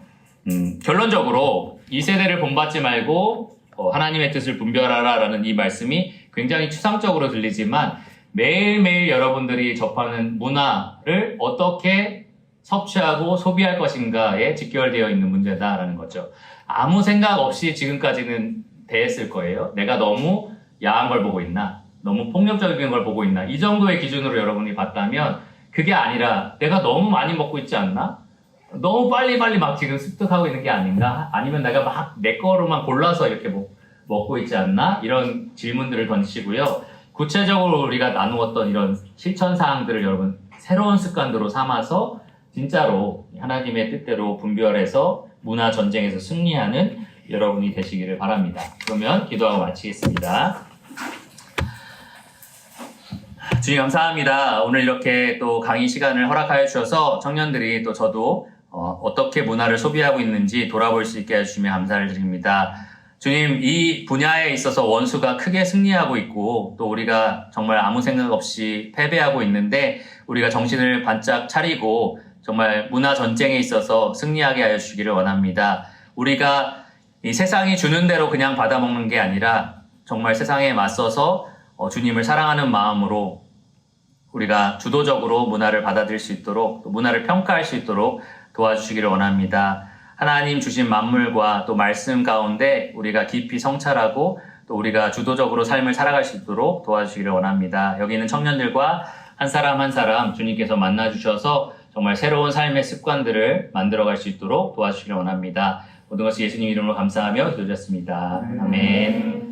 결론적으로 이 세대를 본받지 말고 하나님의 뜻을 분별하라라는 이 말씀이 굉장히 추상적으로 들리지만 매일매일 여러분들이 접하는 문화를 어떻게 섭취하고 소비할 것인가에 직결되어 있는 문제다라는 거죠. 아무 생각 없이 지금까지는 대했을 거예요. 내가 너무 야한 걸 보고 있나? 너무 폭력적인 걸 보고 있나? 이 정도의 기준으로 여러분이 봤다면 그게 아니라 내가 너무 많이 먹고 있지 않나? 너무 빨리빨리 막 지금 습득하고 있는 게 아닌가? 아니면 내가 막 내 거로만 골라서 이렇게 먹고 있지 않나? 이런 질문들을 던지시고요. 구체적으로 우리가 나누었던 이런 실천 사항들을 여러분 새로운 습관으로 삼아서 진짜로 하나님의 뜻대로 분별해서 문화 전쟁에서 승리하는 여러분이 되시기를 바랍니다. 그러면 기도하고 마치겠습니다. 주님 감사합니다. 오늘 이렇게 또 강의 시간을 허락하여 주셔서 청년들이 또 저도 어떻게 문화를 소비하고 있는지 돌아볼 수 있게 해주시며 감사를 드립니다. 주님, 이 분야에 있어서 원수가 크게 승리하고 있고 또 우리가 정말 아무 생각 없이 패배하고 있는데 우리가 정신을 반짝 차리고 정말 문화 전쟁에 있어서 승리하게 하여 주시기를 원합니다. 우리가 이 세상이 주는 대로 그냥 받아먹는 게 아니라 정말 세상에 맞서서 주님을 사랑하는 마음으로 우리가 주도적으로 문화를 받아들일 수 있도록 또 문화를 평가할 수 있도록 도와주시기를 원합니다. 하나님 주신 만물과 또 말씀 가운데 우리가 깊이 성찰하고 또 우리가 주도적으로 삶을 살아갈 수 있도록 도와주시기를 원합니다. 여기 있는 청년들과 한 사람 한 사람 주님께서 만나주셔서 정말 새로운 삶의 습관들을 만들어갈 수 있도록 도와주시기를 원합니다. 모든 것을 예수님 이름으로 감사하며 기도드렸습니다. 아멘.